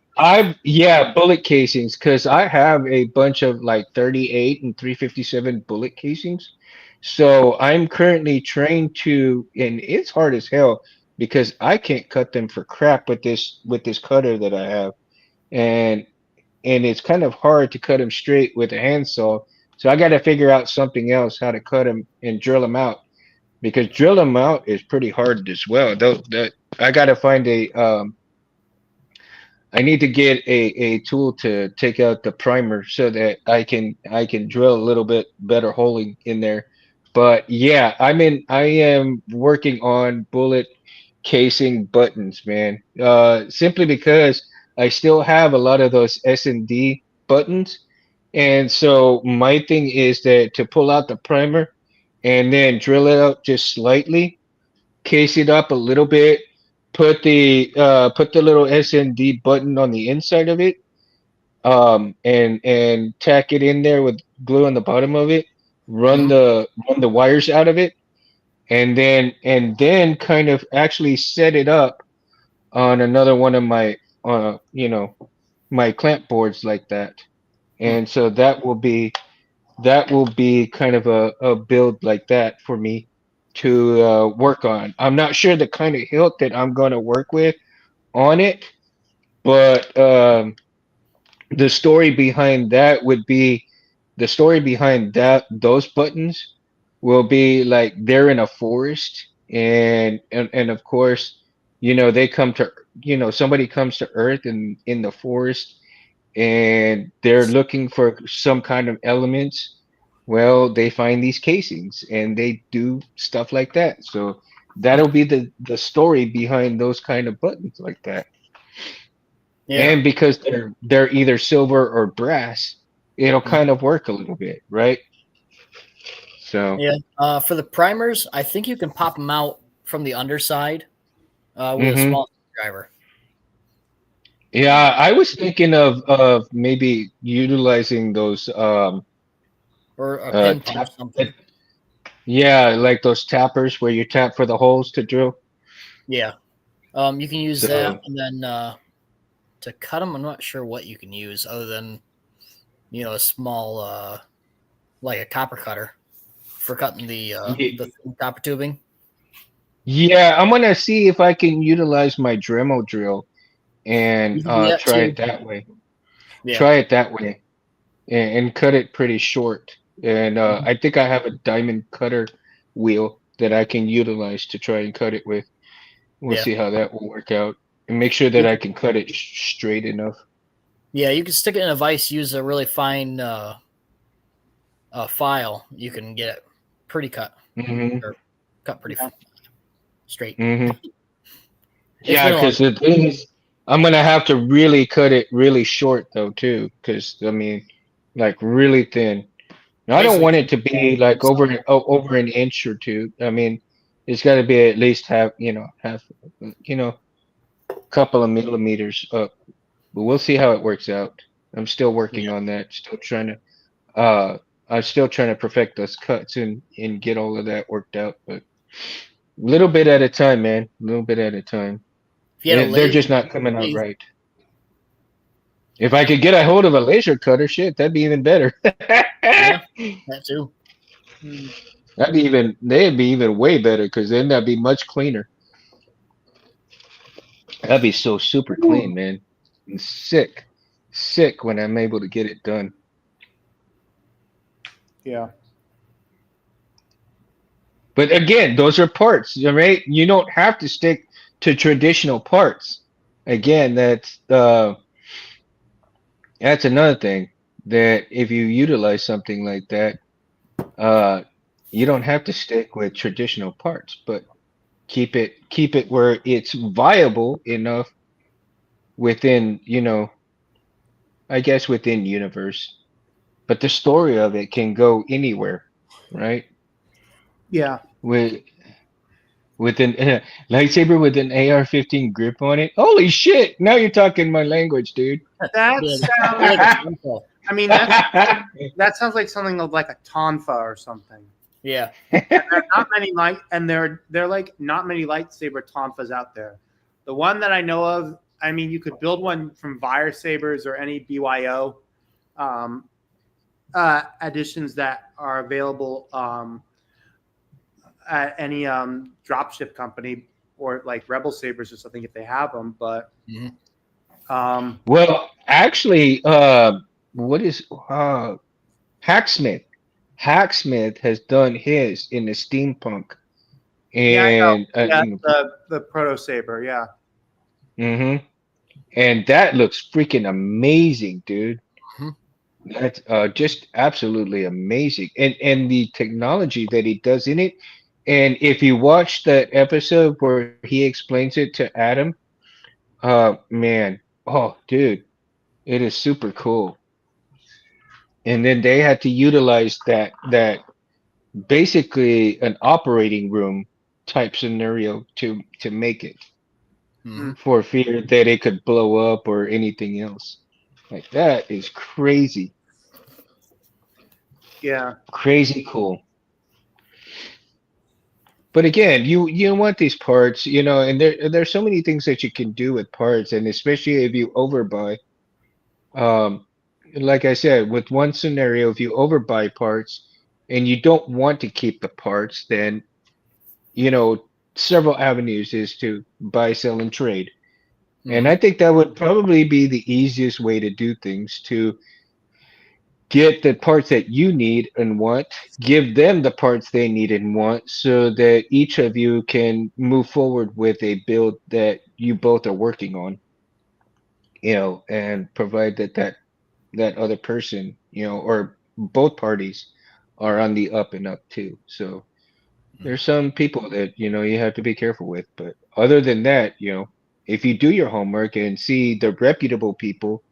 bullet casings because I have a bunch of like 38 and 357 bullet casings. So I'm currently trained to, and it's hard as hell because I can't cut them for crap with this cutter that I have, and it's kind of hard to cut them straight with a handsaw. So I got to figure out something else how to cut them and drill them out because drill them out is pretty hard as well. Though that I got to find a I need to get a tool to take out the primer so that I can drill a little bit better holing in there. But yeah, I am working on bullet casing buttons, man. Simply because I still have a lot of those S&D buttons. And so my thing is that to pull out the primer and then drill it out just slightly, case it up a little bit, put the little SND button on the inside of it, and tack it in there with glue on the bottom of it, Mhm. run the wires out of it, and then kind of actually set it up on another one of my my clamp boards like that. Hmm. And so that will be kind of a build like that for me to work on. I'm not sure the kind of hilt that I'm going to work with on it, but the story behind that would be the story behind that those buttons will be like they're in a forest and of course they come to somebody comes to earth in the forest and they're looking for some kind of elements. Well, they find these casings and they do stuff like that. So that'll be the story behind those kind of buttons like that. Yeah. And because they're either silver or brass, it'll Mhm. kind of work a little bit, right? So, Yeah. For the primers, I think you can pop them out from the underside with a hmm small screwdriver. yeah, I was thinking of maybe utilizing those Or a pinky or tap something. yeah, like those tappers where you tap for the holes to drill. Yeah. You can use that, So, and then to cut them, I'm not sure what you can use other than a small like a copper cutter for cutting the ye- thin copper tubing. yeah, I'm gonna see if I can utilize my Dremel drill You and can do that try too. it that way. Yeah. Try it that way and cut it pretty short. And Mhm. I think I have a diamond cutter wheel that I can utilize to try and cut it with. We'll Yeah. see how that will work out and make sure that You I can, can cut it straight enough. yeah, you can stick it in a vise. Use a really fine file. You can get it pretty cut hmm or cut pretty Yeah. straight. hmm It's Yeah, been a long because the thing is, I'm gonna have to really cut it really short though too, because I mean, like really thin. Now, I don't basically want it to be like over an inch or two. I mean, it's got to be at least half, you know, couple of millimeters up. But we'll see how it works out. I'm still working yeah. on that. Still trying to I'm still trying to perfect those cuts and get all of that worked out. But little bit at a time, man. A little bit at a time. If you had a They're lathe, just not coming out lathe, right. If I could get a hold of a laser cutter, shit, that'd be even better. yeah, that too. Hmm. They'd be even way better because then that'd be much cleaner. That'd be so super clean, man. And sick when I'm able to get it done. Yeah. But again, those are parts, right? You don't have to stick to traditional parts. Again, that's another thing that if you utilize something like that, uh, you don't have to stick with traditional parts, but keep it where it's viable enough within, I guess within universe. But the story of it can go anywhere, right? Yeah. With with an lightsaber with an AR-15 grip on it. Holy shit! Now you're talking my language, dude. That Yeah, sounds. like a tonfa. I mean, that sounds like something of like a tonfa or something. Yeah. There are not many light, and they're like not many lightsaber tonfas out there. The one that I know of, I mean, you could build one from Vire Sabers or any BYO um, editions that are available at any dropship company or like Rebel Sabers or something if they have them. But Mhm. Well, actually, what is Hacksmith? Hacksmith has done his in the steampunk, yeah, I know. and Yeah, the Proto Saber. Yeah, mhm. And that looks freaking amazing, dude. Mhm. That's just absolutely amazing, and the technology that he does in it. And if you watch that episode where he explains it to Adam, man, oh, dude, it is super cool. And then they had to utilize that basically an operating room type scenario to make it Mhm. for fear that it could blow up or anything else. Like that is crazy, yeah, crazy cool. But again, you want these parts, and there's so many things that you can do with parts, and especially if you overbuy. Um, like I said, with one scenario, if you overbuy parts and you don't want to keep the parts, then several avenues is to buy, sell, and trade. And I Mhm. think that would probably be the easiest way to do things to get the parts that you need and want, give them the parts they need and want, so that each of you can move forward with a build that you both are working on, and provide that other person, or both parties are on the up and up too. So there's some people that you have to be careful with, but other than that, if you do your homework and see the reputable people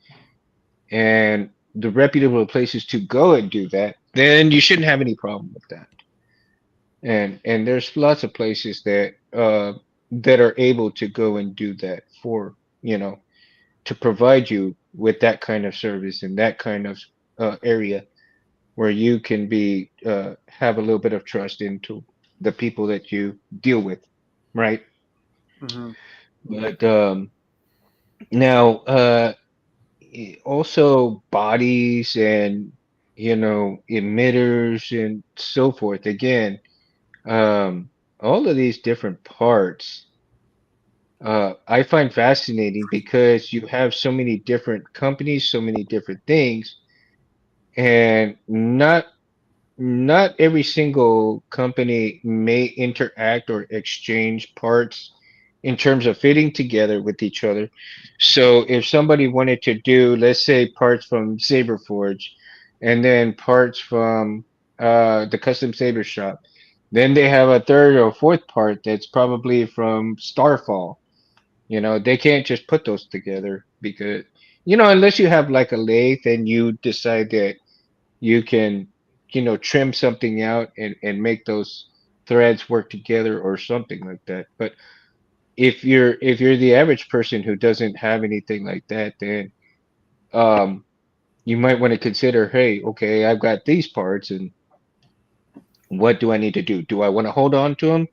and the reputable places to go and do that, then you shouldn't have any problem with that. And there's lots of places that are able to go and do that for, to provide you with that kind of service and that kind of area where you can be have a little bit of trust into the people that you deal with, right? hmm But now also bodies and emitters and so forth. Again, all of these different parts I find fascinating because you have so many different companies, so many different things, and not every single company may interact or exchange parts in terms of fitting together with each other. So if somebody wanted to do, let's say, parts from Saberforge and then parts from the custom saber shop, then they have a third or fourth part that's probably from Starfall. They can't just put those together because, unless you have like a lathe and you decide that you can trim something out and make those threads work together or something like that. But if you're the average person who doesn't have anything like that, then um you might want to consider, hey, okay, I've got these parts, and what do I need to do I want to hold on to them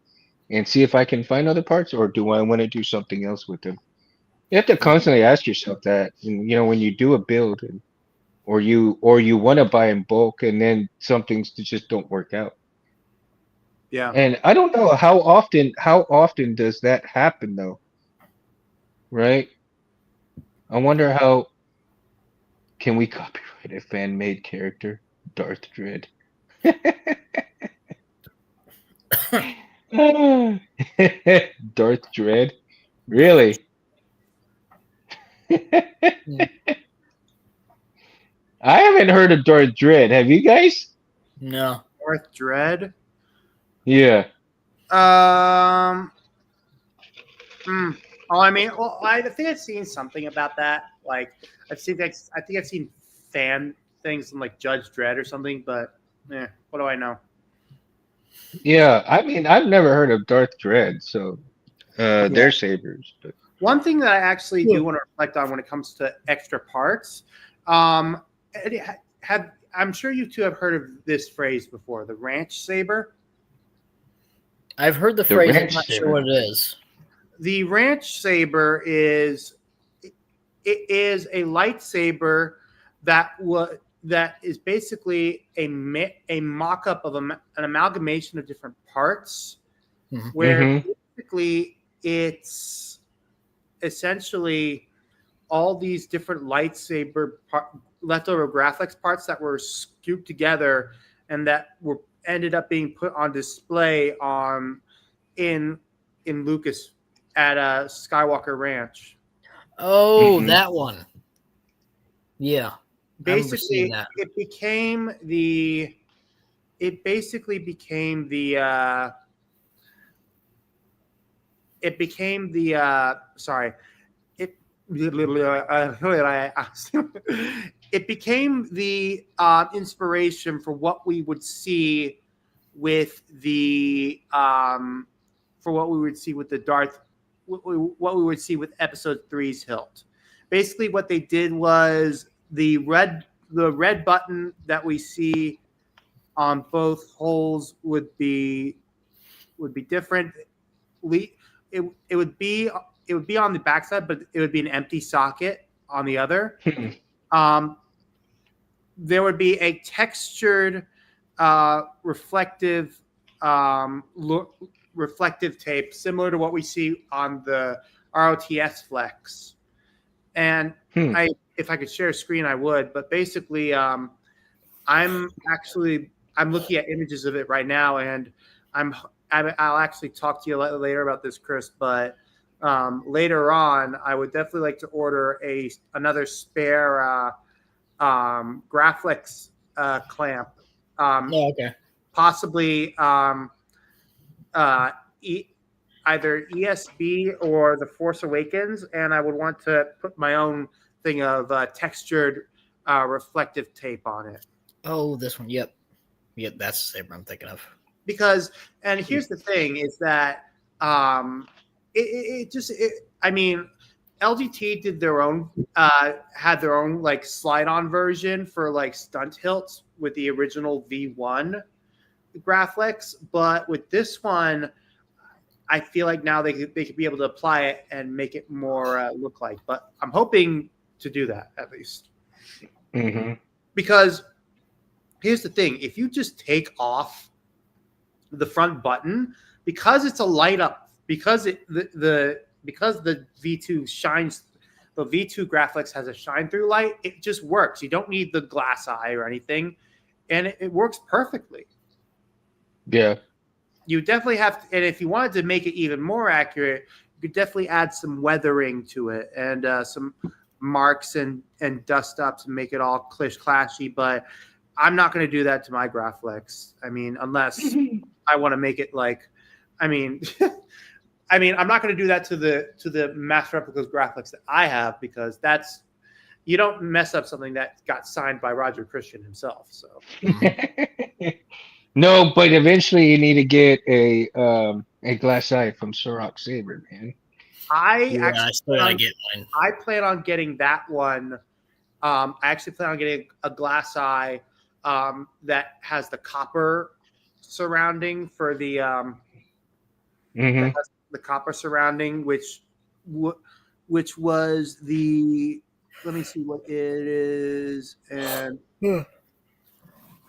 and see if I can find other parts, or do I want to do something else with them? You have to constantly ask yourself that, and, when you do a build, or you want to buy in bulk and then some things just don't work out. yeah. And I don't know how often does that happen though, right? I wonder how can we copyright a fan-made character, Darth Dread? Darth Dread? Really? I Mm. haven't heard of Darth Dread. Have you guys? No. Darth Dread. Yeah. Um. hmm. Oh, I mean, well, I think I've seen something about that. Like, I think I've seen fan things from like Judge Dredd or something. But, what do I know? Yeah. I mean, I've never heard of Darth Dread, so Yeah. they're sabers, but One thing that I actually Yeah. do want to reflect on when it comes to extra parts, um, have I'm sure you two have heard of this phrase before, the ranch saber. I've heard the The phrase. I'm ranch not saber. sure what it is. The ranch saber is a lightsaber that is basically a mock-up of an amalgamation of different parts, Mhm. where Mhm. basically it's essentially all these different leftover graphics parts that were scooped together and that were ended up being put on display in Lucas at Skywalker Ranch. Oh, Mhm. that one. Yeah, I remember seeing Basically, that. it became the. It basically became the. It became the. Sorry, it. It became the inspiration for what we would see with the for what we would see with the what we would see with episode three's hilt. Basically, what they did was the red button that we see on both holes would be different. It would be on the backside, but it would be an empty socket on the other. Um, there would be a textured, reflective, reflective tape similar to what we see on the ROTS Flex. And Hmm. if I could share a screen, I would. But basically, I'm looking at images of it right now, and I'll actually talk to you later about this, Chris. But later on, I would definitely like to order another spare Graflex clamp, Oh, okay. possibly either ESB or the Force Awakens, and I would want to put my own thing of textured reflective tape on it. Oh, this one. Yep. Yep, that's the saber I'm thinking of. Because, and here's the thing, is that I mean, LGT did their own had their own like slide-on version for like stunt hilts with the original V1 Graflex, but with this one, I feel like now they could be able to apply it and make it more look like. But I'm hoping to do that at least. Mhm. Because here's the thing: if you just take off the front button, because it's a light up, because the V2 shines, the V2 Graflex has a shine through light. It just works. You don't need the glass eye or anything, and it works perfectly. Yeah. You definitely have to, and if you wanted to make it even more accurate, you could definitely add some weathering to it and some marks and dust ups and make it all clashy. But I'm not going to do that to my Graflex. I mean, unless I want to make it like, I mean, I'm not going to do that to the Master Replicas Graflex that I have, because that's, you don't mess up something that got signed by Roger Christian himself. So No, but eventually you need to get a glass eye from Sorok Saber, man. I Yeah, I still gotta get mine. I plan on getting that one. I actually plan on getting a glass eye that has the copper surrounding for the Mhm. the copper surrounding, which was the, let me see what it is, and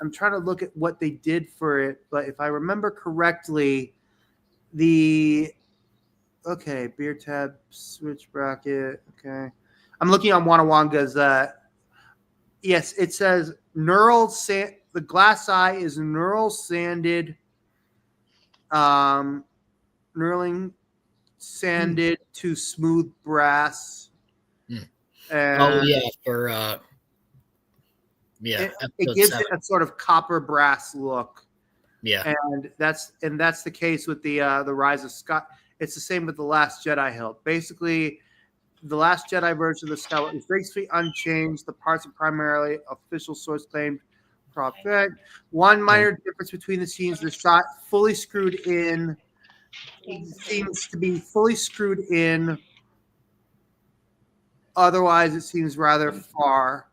I'm trying to look at what they did for it, but if I remember correctly, the beer tab, switch bracket, okay. I'm looking on Wanawanga's. Yes, it says the glass eye is neural sanded, knurling sanded to smooth brass. Hmm. And Oh yeah, for yeah, it episode gives 7. it a sort of copper brass look. Yeah. And that's the case with the Rise of Scott. It's the same with the Last Jedi hilt. Basically, the Last Jedi version of the Skywalker is basically unchanged. The parts are primarily official source claimed prophet. One minor difference between the scenes: the shot fully screwed in. It seems to be fully screwed in. Otherwise, it seems rather far.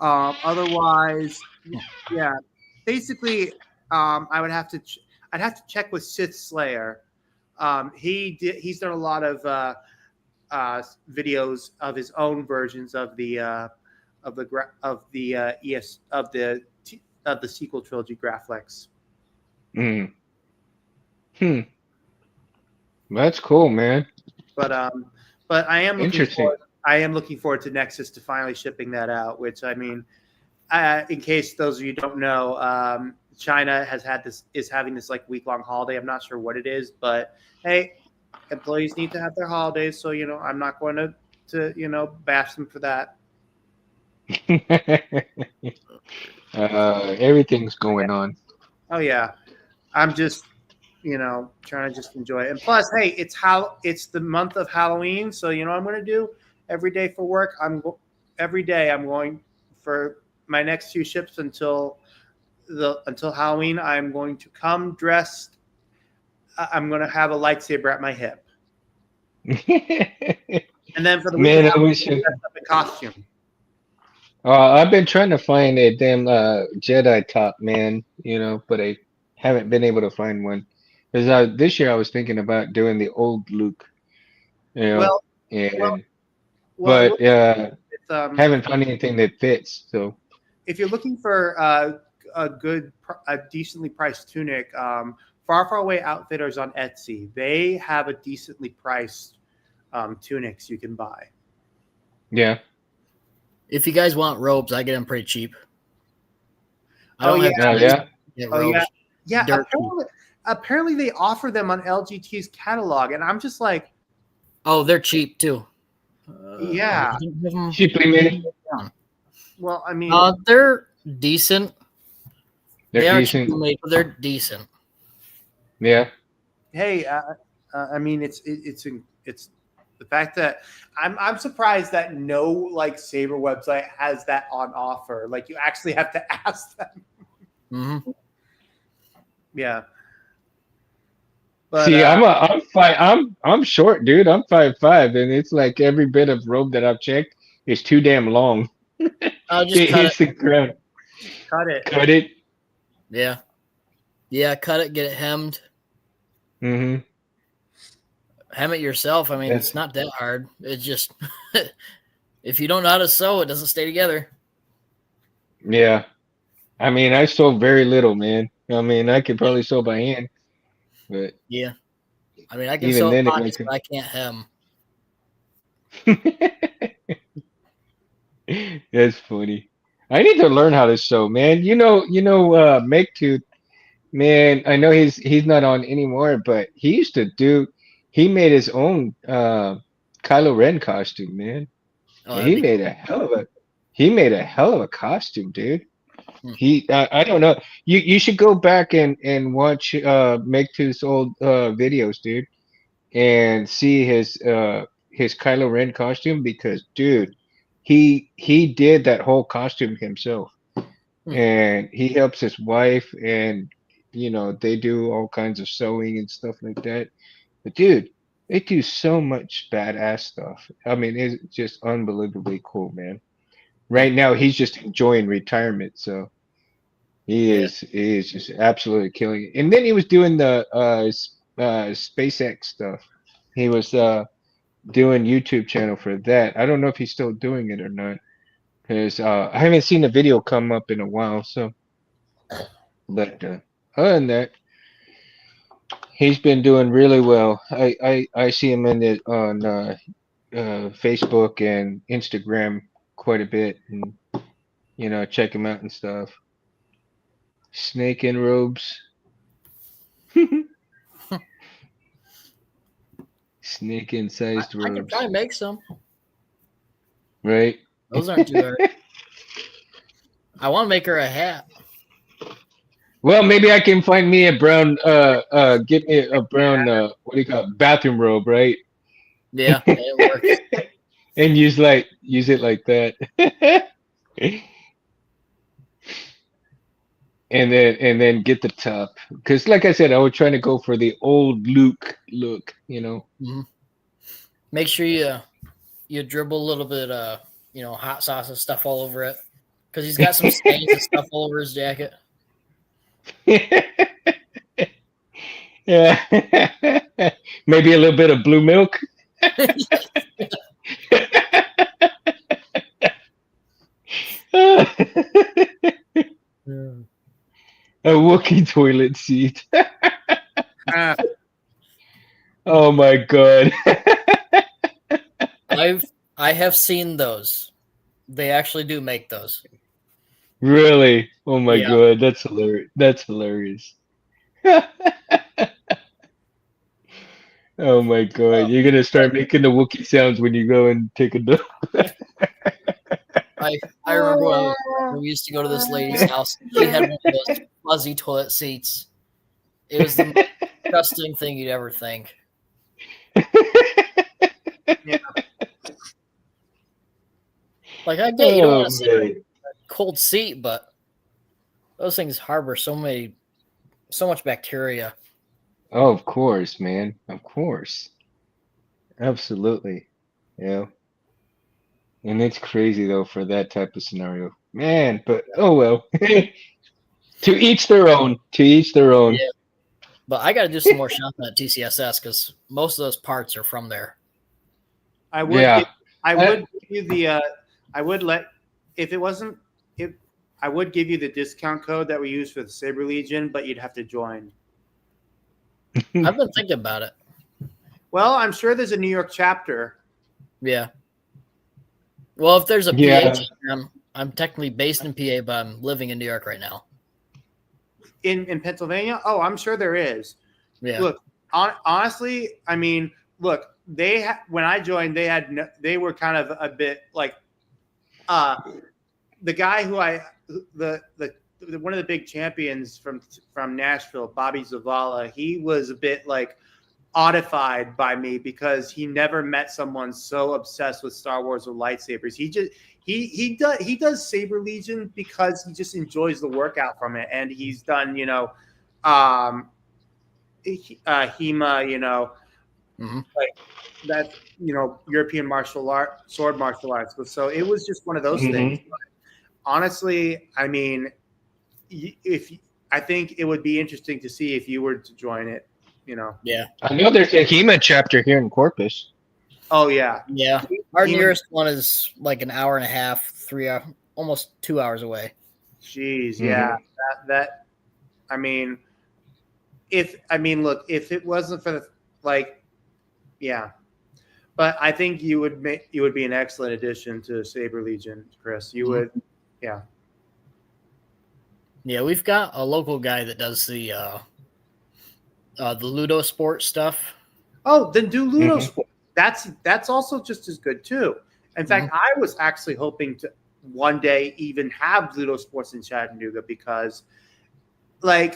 Otherwise, Yeah, basically, I would have to. I'd have to check with Sith Slayer. He's done a lot of videos of his own versions of the sequel trilogy Graphics. Mm. Hmm. That's cool, man. But I am looking Interesting. forward to Nexus to finally shipping that out. Which I mean, in case those of you don't know, China is having this like week-long holiday. I'm not sure what it is, but hey, employees need to have their holidays, so I'm not going to bash them for that. Everything's going on. Oh yeah, I'm just trying to just enjoy it. And plus, hey, it's the month of Halloween, so what I'm going to do every day for work. Every day I'm going for my next few shifts until Halloween. I'm going to come dressed. I'm going to have a lightsaber at my hip, and then for the weekend, Man, I I'm wish. dressed up in costume. I've been trying to find a damn Jedi top, man. But I haven't been able to find one. Because this year I was thinking about doing the old Luke, you know, Well, well, and well. but It's, haven't found anything that fits. So if you're looking for a decently priced tunic, Far Away Outfitters on Etsy, they have a decently priced tunics you can buy. yeah. If you guys want robes, I get them pretty cheap. I Oh, don't yeah. have time Yeah. to get Oh robes. yeah. Dirt Apparently they offer them on LGT's catalog, and I'm just like, Oh, they're cheap too. Yeah. I think they have them- Cheaply made. well, I mean, they're decent. They're They are decent. cheaply made, but they're decent. Yeah. hey, I mean, it's the fact that I'm surprised that no like Saber website has that on offer. Like you actually have to ask them. Mm-hmm. Yeah. But See, I'm short, dude. I'm 5'5", and it's like every bit of rope that I've checked is too damn long. I'll just It cut hits it. the ground. cut it. Cut it. Yeah. Yeah, cut it, get it hemmed. Mm-hmm. Hem it yourself. I mean, Yes. it's not that hard. It's just if you don't know how to sew, it doesn't stay together. Yeah. I mean, I sew very little, man. I mean, I could probably sew by hand, but Yeah. I mean, I can even sew then, it pockets, makes but I can't hem. it. That's funny. I need to learn how to sew, man. Make Tooth, man. I know he's not on anymore, but he used to do. He made his own Kylo Ren costume, man. Oh, And that'd be cool. he made a hell of a costume, dude. Hmm. I don't know. You should go back and watch Make Tooth's old videos, dude, and see his Kylo Ren costume because, dude, he did that whole costume himself, Hmm. and he helps his wife, and they do all kinds of sewing and stuff like that. But dude, they do so much badass stuff. I mean, it's just unbelievably cool, man. Right now, he's just enjoying retirement, so Yeah. he is just absolutely killing it. And then he was doing the SpaceX stuff. He was doing YouTube channel for that. I don't know if he's still doing it or not because I haven't seen a video come up in a while. So, but other than that, he's been doing really well. I see him in it on Facebook and Instagram quite a bit, and check him out and stuff. Snake in robes. Snake in sized I can robes, try and make some. right? Those aren't too hard. I want to make her a hat. Well, maybe I can find me a brown get me a brown what do you call it? Bathroom robe, right? Yeah, it works. And use it like that. And then get the top. Because like I said, I was trying to go for the old Luke look, Mm-hmm. Make sure you dribble a little bit hot sauce and stuff all over it. Because he's got some stains and stuff all over his jacket. Yeah. Maybe a little bit of blue milk. A Wookiee toilet seat. Ah, Oh my god. I have seen those. They actually do make those. Really? Oh my Yeah. god, that's hilarious. That's hilarious. Oh my god, you're gonna start making the Wookiee sounds when you go and take a dump. I remember when we used to go to this lady's house. She had one of those fuzzy toilet seats. It was the most disgusting thing you'd ever think. yeah. Like I get you don't want Oh to sit in man. a cold seat, but those things harbor so much bacteria. Oh, of course, man. Of course. Absolutely. Yeah. And it's crazy though for that type of scenario. Man, but oh well. To each their own. To each their own. Yeah. But I got to do some more shopping at TCSS because most of those parts are from there. I would. Yeah. I would give you the. I would let if it wasn't. If I would give you the discount code that we use for the Saber Legion, but you'd have to join. I've been thinking about it. Well, I'm sure there's a New York chapter. Yeah. Well, if there's a Yeah. PA chapter, I'm technically based in PA, but I'm living in New York right now. In Pennsylvania? Oh, I'm sure there is. Yeah. Look, honestly, I mean, look, when I joined, they were kind of a bit like the guy who the one of the big champions from Nashville, Bobby Zavala, he was a bit like oddified by me because he never met someone so obsessed with Star Wars with lightsabers. He does Saber Legion because he just enjoys the workout from it, and he's done HEMA, like that, European sword martial arts. But so it was just one of those things. But honestly, I mean, I think it would be interesting to see if you were to join it. Yeah. I know there's a HEMA chapter here in Corpus. Oh yeah. Yeah. Our nearest one is like an hour and a half, 3 hours, almost 2 hours away. Jeez, yeah. That I mean, look, if it wasn't for the yeah. But I think you would be an excellent addition to Saber Legion, Chris. You would, yeah. Yeah, we've got a local guy that does the Ludo Sport stuff. Oh, then do Ludo Sport. That's also just as good too. In fact, I was actually hoping to one day even have Ludo Sports in Chattanooga because, for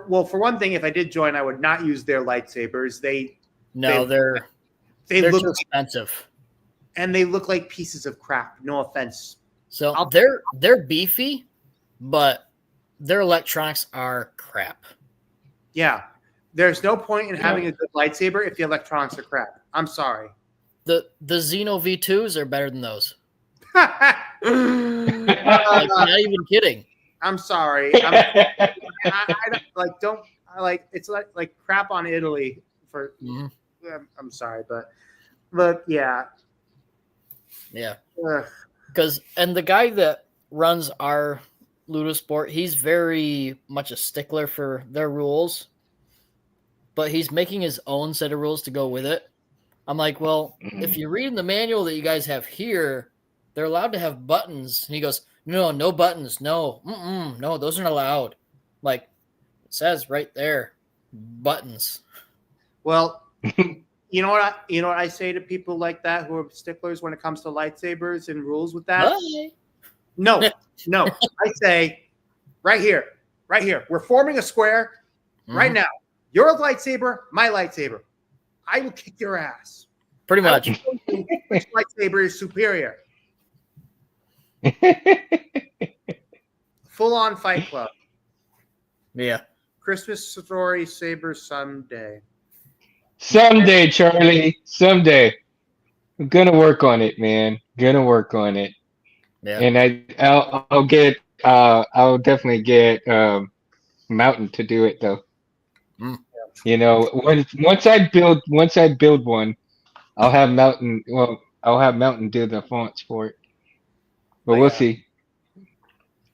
one thing, if I did join, I would not use their lightsabers. They're too expensive, and they look like pieces of crap. No offense. So they're beefy, but their electronics are crap. Yeah. There's no point in having a good lightsaber if the electronics are crap. I'm sorry. The Xeno V2s are better than those. Not even kidding. I'm sorry. It's like crap on Italy for. I'm sorry, but yeah. Yeah. Because the guy that runs our Ludosport, he's very much a stickler for their rules, but he's making his own set of rules to go with it. I'm like, well, if you read in the manual that you guys have here, they're allowed to have buttons. And he goes, no buttons. No, no, those aren't allowed. Like, it says right there, buttons. Well, you know what I say to people like that who are sticklers when it comes to lightsabers and rules with that? Bye. No. I say, right here. We're forming a square right now. Your lightsaber, my lightsaber. I will kick your ass. Pretty much. Which lightsaber is superior? Full on Fight Club. Yeah. Christmas story saber someday. Someday, Charlie. Someday. I'm gonna work on it, man. Gonna work on it. Yeah. And I'll definitely get Mountain to do it though. Mm. You know, once I build one, I'll have Mountain do the fonts for it. But But we'll yeah, see.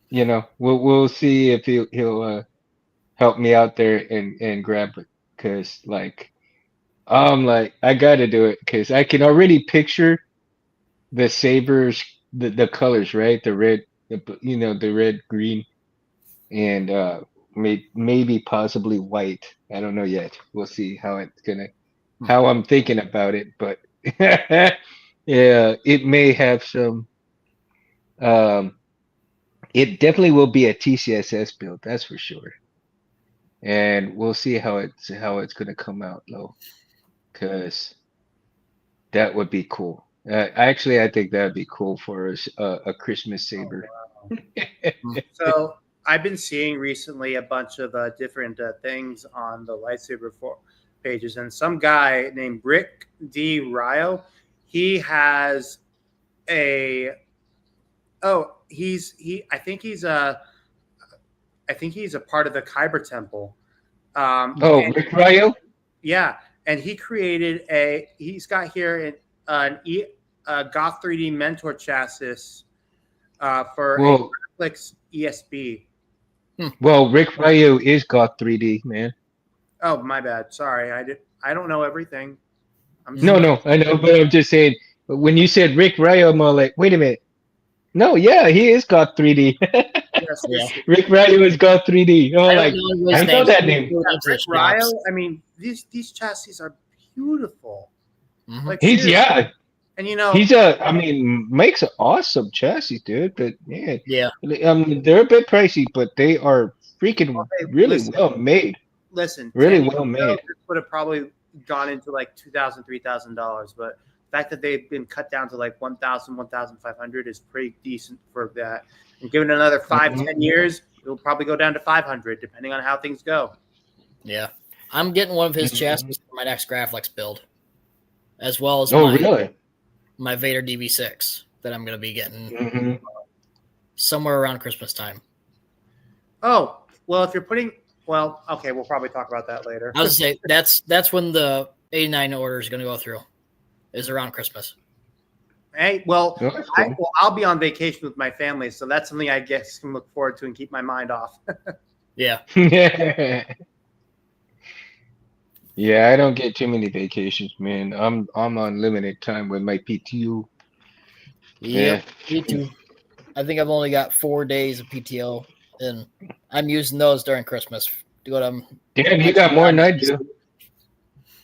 You know, we'll see if he'll help me out there and grab it, because like I'm like I gotta do it because I can already picture the sabers, the colors, right? The red, the red, green, and maybe possibly white. I don't know yet. We'll see Hmm. how I'm thinking about it, but yeah, it may have some. Um, it definitely will be a TCSS build, that's for sure, and we'll see how it's gonna come out, though, because that would be cool. Actually, I think that'd be cool for us, a Christmas oh, saber. wow. So I've been seeing recently a bunch of different things on the lightsaber pages, and some guy named Rick D. Rio, he has a I think he's a part of the Kyber Temple. Oh, And Rick Ryo? yeah, and he's got here a Goth 3D Mentor chassis for a Well, Netflix ESB. Rick Ryo is Goth 3D, man. Oh, my bad. Sorry, I don't know everything. I'm No, Mhm. sorry. no, I know, but I'm just saying. But when you said Rick Ryo, I'm all like, wait a minute. No, yeah, he is Goth 3D. Yes, Yeah. yes, yes. Rick Ryo is Goth 3D. I I'm don't like, know Yeah, his I know name. that So name. go yeah, into the Rick Ryo. shops. I mean, these chassis are beautiful. Hmm. Like He's seriously. yeah, And I mean, makes an awesome chassis, dude. But man, Yeah. they're a bit pricey, but they are freaking hey, really well made. listen, Really 10 years well ago, made. this would have probably gone into like $2,000, $3,000. But the fact that they've been cut down to like 1,000, 1,500 is pretty decent for that. And given another five, Mhm. 10 years, it'll probably go down to 500, depending on how things go. Yeah. I'm getting one of his Mhm. chassis for my next Graflex build, as well as Oh, my really? Vader DB6 that I'm going to be getting Hmm. somewhere around Christmas time. Oh, well, if you're well, okay, we'll probably talk about that later. I was say that's when the 89 order is going to go through. Is around Christmas. Hey, well, Oh, that's cool. I'll be on vacation with my family, so that's something I guess can look forward to and keep my mind off. Yeah. Yeah, I don't get too many vacations, man. I'm on limited time with my PTO. Yep. Yeah. Me too. I think I've only got 4 days of PTO, and I'm using those during Christmas to go to Damn, you got actually more down than I to do.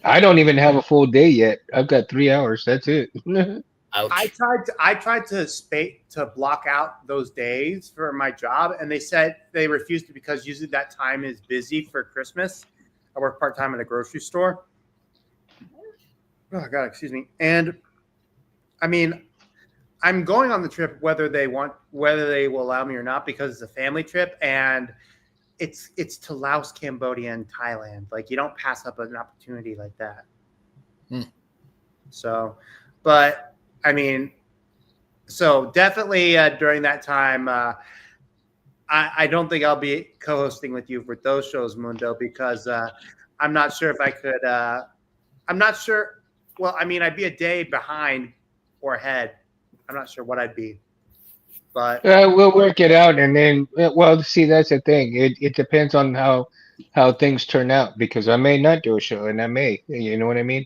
I don't even have a full day yet. I've got 3 hours. That's it. ouch. I tried to block out those days for my job, and they said they refused to because usually that time is busy for Christmas. I work part time at a grocery store. Oh God, excuse me. And I mean, I'm going on the trip whether they will allow me or not because it's a family trip, and it's to Laos, Cambodia, and Thailand. Like you don't pass up an opportunity like that. Hmm. So, but I mean, so definitely during that time, I don't think I'll be co-hosting with you for those shows, Mundo, because I'm not sure if I could. I'm not sure. Well, I mean, I'd be a day behind or ahead. I'm not sure what I'd be, but We'll work it out, and then, well, see, that's the thing. It depends on how things turn out, because I may not do a show, and I may. You know what I mean?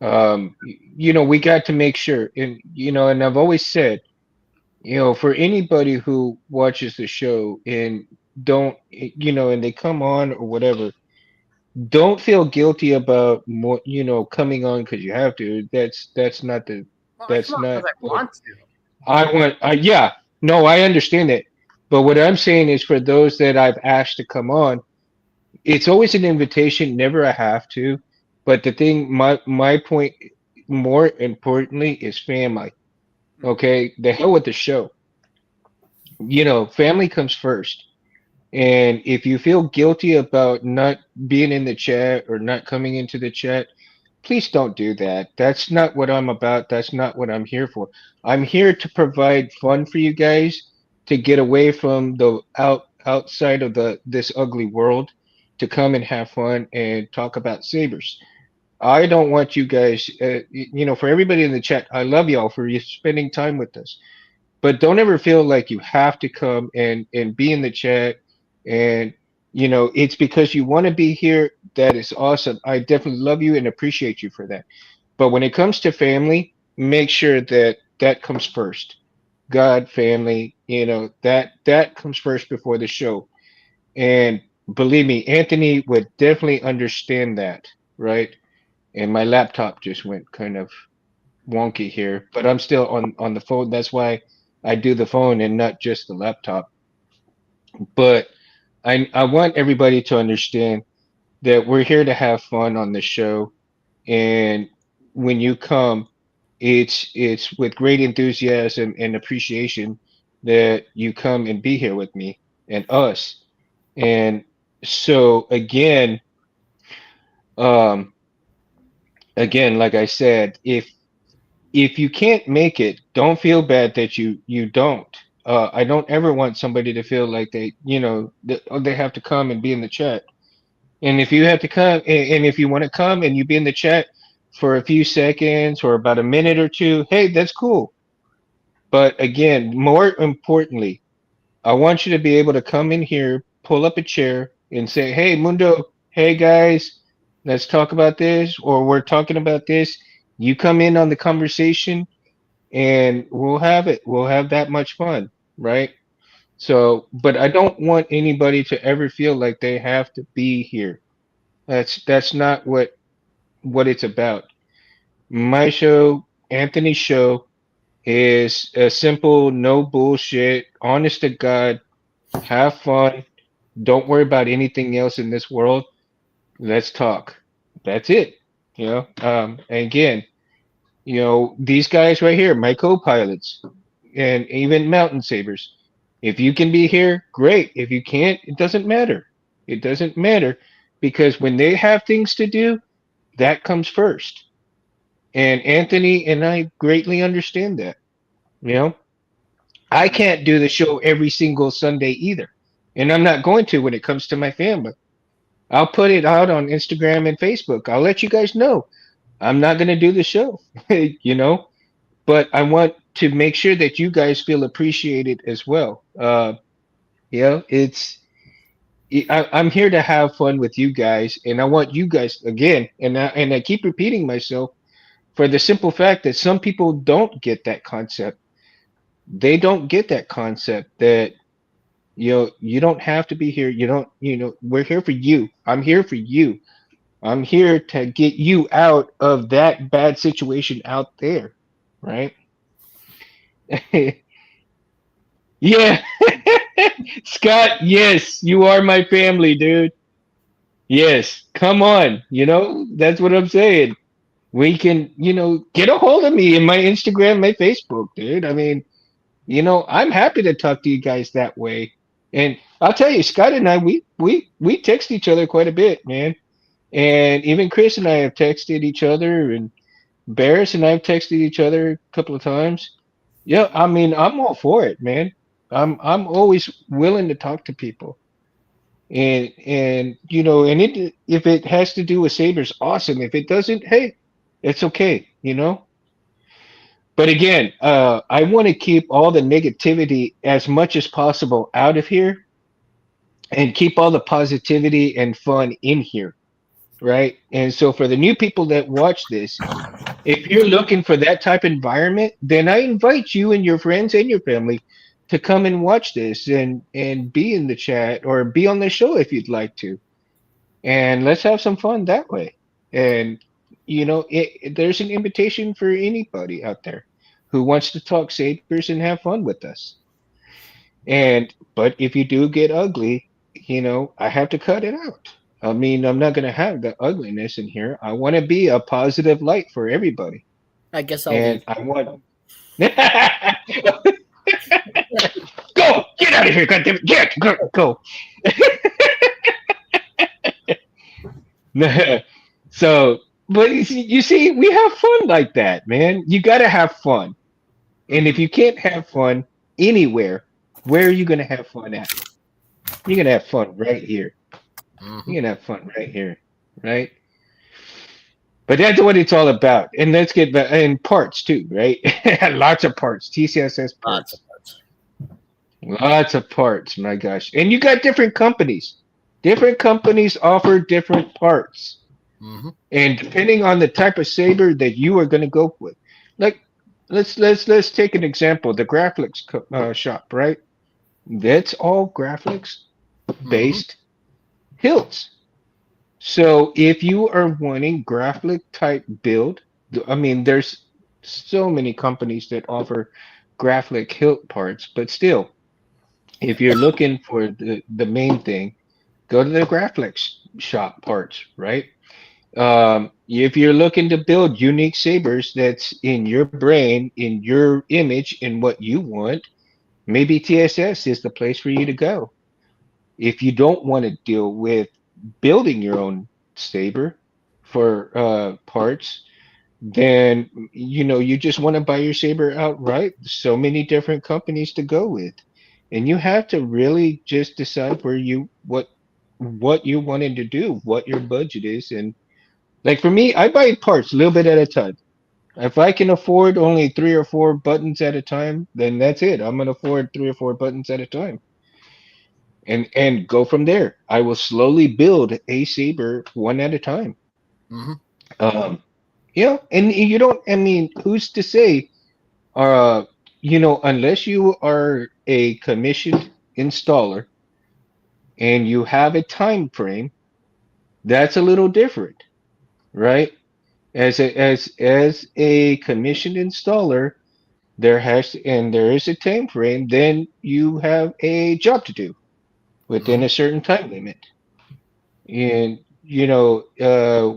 We got to make sure, and I've always said, for anybody who watches the show and don't, and they come on or whatever, don't feel guilty about more, coming on because you have to. well, I come That's on not because I what want to. I want. Yeah, no, I understand it. But what I'm saying is, for those that I've asked to come on, it's always an invitation, never a have to. But the thing, my point, more importantly, is family. Mhm. Okay, the hell with the show. Family comes first. And if you feel guilty about not being in the chat or not coming into the chat, please don't do that. That's not what I'm about. That's not what I'm here for. I'm here to provide fun for you guys to get away from the outside of the this ugly world to come and have fun and talk about sabers. I don't want you guys, for everybody in the chat, I love y'all for you spending time with us. But don't ever feel like you have to come and be in the chat and it's because you want to be here. That is awesome. I definitely love you and appreciate you for that. But when it comes to family, make sure that that comes first. God, family, that comes first before the show. And believe me, Anthony would definitely understand that, right? And my laptop just went kind of wonky here, but I'm still on the phone. That's why I do the phone and not just the laptop. But I want everybody to understand that we're here to have fun on the show, and when you come, it's with great enthusiasm and appreciation that you come and be here with me and us. And so um, again, like I said, if you can't make it, don't feel bad that you don't. I don't ever want somebody to feel like they have to come and be in the chat. And if you have to come, and if you want to come and you be in the chat for a few seconds or about a minute or two, hey, that's cool. But again, more importantly, I want you to be able to come in here, pull up a chair, and say, "Hey, Mundo, hey guys, let's talk about this," or "We're talking about this." You come in on the conversation and we'll have it. We'll have that much fun, right? So, but I don't want anybody to ever feel like they have to be here. That's not what it's about. My show, Anthony's show, is a simple, no bullshit, honest to God, have fun. Don't worry about anything else in this world. Let's talk. That's it. And again, these guys right here, my co-pilots, and even mountain sabers. If you can be here, great. If you can't, it doesn't matter. It doesn't matter because when they have things to do, that comes first. And Anthony and I greatly understand that. You know, I can't do the show every single Sunday either. And I'm not going to when it comes to my family. I'll put it out on Instagram and Facebook. I'll let you guys know. I'm not going to do the show, you know, but I want to make sure that you guys feel appreciated as well. I'm here to have fun with you guys, and I want you guys again, and I keep repeating myself for the simple fact that some people don't get that concept. They don't get that concept that you don't have to be here. You don't, we're here for you. I'm here for you. I'm here to get you out of that bad situation out there, right? Yeah. Scott, yes, you are my family, dude. Yes, come on. That's what I'm saying. We can, get a hold of me in my Instagram, my Facebook, dude. I mean, I'm happy to talk to you guys that way. And I'll tell you, Scott and I, we text each other quite a bit, man. And even Chris and I have texted each other, and Barris and I've texted each other a couple of times. Yeah, I mean, I'm all for it, man. I'm always willing to talk to people. And if it has to do with Sabres, awesome. If it doesn't, hey, it's okay, But again, I want to keep all the negativity as much as possible out of here and keep all the positivity and fun in here, right? And so for the new people that watch this, if you're looking for that type of environment, then I invite you and your friends and your family to come and watch this and be in the chat or be on the show if you'd like to. And let's have some fun that way. And there's an invitation for anybody out there who wants to talk Sabres and have fun with us. But if you do get ugly, I have to cut it out. I mean, I'm not going to have the ugliness in here. I want to be a positive light for everybody. I guess I'll And leave. I want. Go! Get out of here, goddammit! Get! Go! So, but you see, we have fun like that, man. You got to have fun. And if Mhm. you can't have fun anywhere, where are you going to have fun at? You're going to have fun right here. Mhm. You're going to have fun right here, right? But that's what it's all about. And let's get back and parts too, right? Lots of parts, TCSS Lots of parts, parts. lots of parts. My gosh, and you got different companies. Different companies offer different parts, Hmm. and depending on the type of saber that you are going to go with, like let's take an example. The graphics shop, right? That's all graphics Hmm. based hilts. So if you are wanting graphic type build, I mean, there's so many companies that offer graphic hilt parts, but still, if you're looking for the main thing, go to the graphics shop parts, right? If you're looking to build unique sabers that's in your brain, in your image, in what you want, maybe TSS is the place for you to go. If you don't want to deal with building your own saber for parts, then you just want to buy your saber outright. So many different companies to go with, and you have to really just decide what you wanted to do, what your budget is, and like for me, I buy parts a little bit at a time. If I can afford only 3 or 4 buttons at a time, then that's it. I'm gonna afford 3 or 4 buttons at a time and go from there. I will slowly build a saber one at a time. Hmm. Um, and you don't. I mean, who's to say? Unless you are a commissioned installer and you have a time frame, that's a little different, right? As a commissioned installer, there is a time frame. Then you have a job to do within Hmm. a certain time limit. And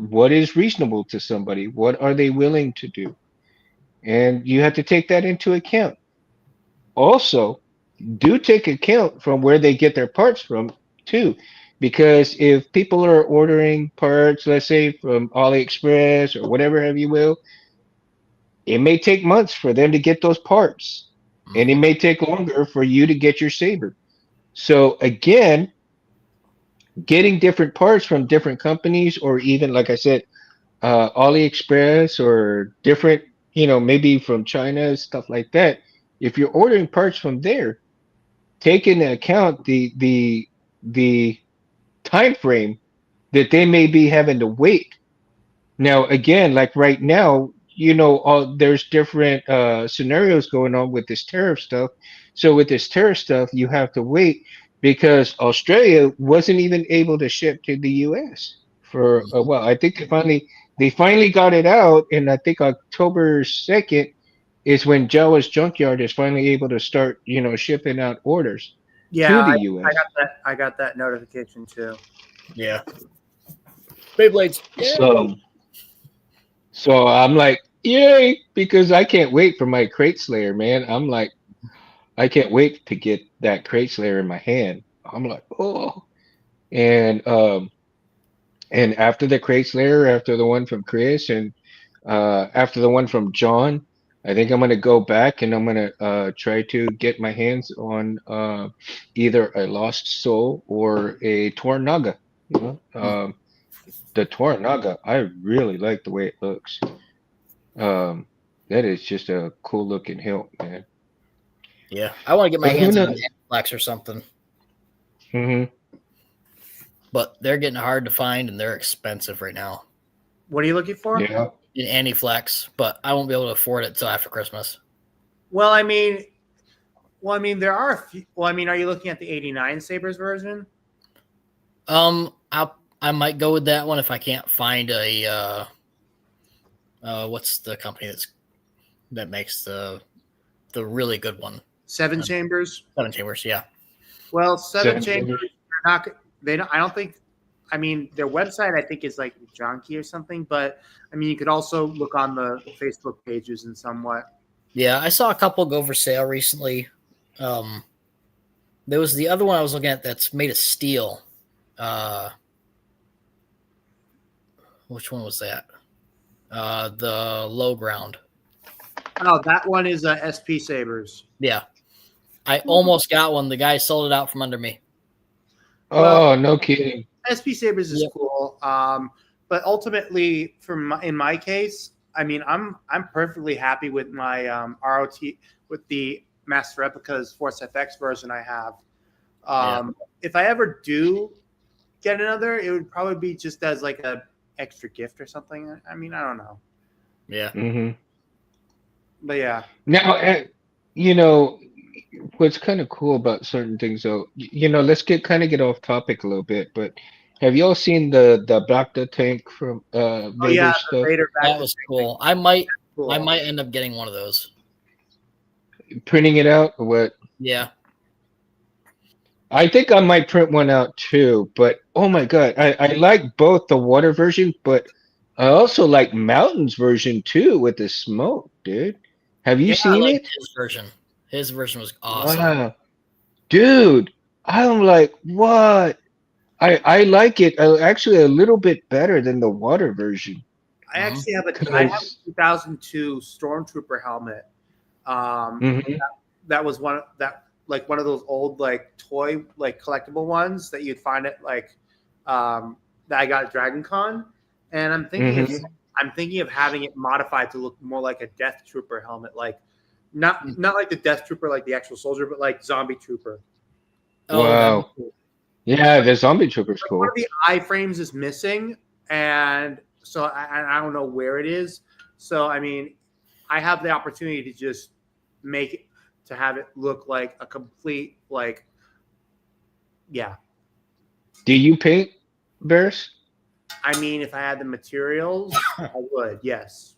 what is reasonable to somebody? What are they willing to do? And you have to take that into account. Also, do take account from where they get their parts from too, because if people are ordering parts, let's say from AliExpress or whatever have you will, it may take months for them to get those parts, and it Hmm. may take longer for you to get your saber. So again, getting different parts from different companies, or even like I said, AliExpress or different, maybe from China, stuff like that. If you're ordering parts from there, take into account the time frame that they may be having to wait. Now, again, like right now, there's different scenarios going on with this tariff stuff. So with this tariff stuff, you have to wait because Australia wasn't even able to ship to the U.S. for a Hmm. while. I think they finally got it out, and I think October 2nd is when Jawa's Junkyard is finally able to start, shipping out orders to Yeah, the I U.S. got that. I got that notification too. Yeah. Beyblades. Yay. So, so I'm like, yay, because I can't wait for my Crate Slayer, man. I'm like, I can't wait to get that Crate Slayer in my hand. I'm like, oh, and after the Crate Slayer, after the one from Chris, and after the one from John, I think I'm gonna go back and I'm gonna try to get my hands on either a Lost Soul or a Tornaga. Hmm. The Tornaga, I really like the way it looks. Um, that is just a cool looking hilt, man. Yeah. I want to get my But who hands on an knows? Flex or something, Hmm. but they're getting hard to find and they're expensive right now. What are you looking for? Yeah. In Anti-Flex, but I won't be able to afford it till after Christmas. Well, I mean, there are a few. Well, I mean, are you looking at the '89 Sabres version? I might go with that one if I can't find a what's the company that makes the really good one? Seven Um, Chambers. 7 Chambers, yeah. Well, Seven Seven Chambers. Chambers. They're not. They don't. I don't think. I mean, their website I think is like junky or something. But I mean, you could also look on the Facebook pages and somewhat. Yeah, I saw a couple go for sale recently. Um, there was the other one I was looking at that's made of steel. Uh, which one was that? The low ground. Oh, that one is SP Sabers. Yeah. I almost got one. The guy sold it out from under me. Well, Oh, no kidding. SP Sabers is Yep. cool. But ultimately, in my case, I mean, I'm perfectly happy with my ROT with the Master Replicas Force FX version I have. If I ever do get another, it would probably be just as like a extra gift or something. I mean, I don't know, Yeah. Hmm. but yeah. Now, you know, what's kind of cool about certain things, though, let's get off topic a little bit, but have y'all seen the Bacta tank from Oh yeah, Vader the stuff? Vader back That to was cool. I might cool. end up getting one of those. Printing it out or what? Yeah. I think I might print one out too, but oh my God, I like both the water version, but I also like Mountains version too with the smoke, dude. Have you Yeah, I seen liked it? his version. His version was awesome. Wow, dude, I'm like, what? I like it actually a little bit better than the water version. I actually have I have a Cause 2002 Stormtrooper helmet. Um, Mhm. that was one of those old like toy like collectible ones that you'd find at like that I got at Dragon Con, and Mhm. I'm thinking of having it modified to look more like a Death Trooper helmet, like Mm. not like the Death Trooper like the actual soldier, but like Zombie Trooper. Oh, that'd be Wow. cool. Yeah, the zombie trooper's Like one of cool. the iframes is missing, and so I don't know where it is. So I mean, I have the opportunity to just make it to have it look like a complete like yeah. Do you paint bears? I mean, if I had the materials, I would, yes.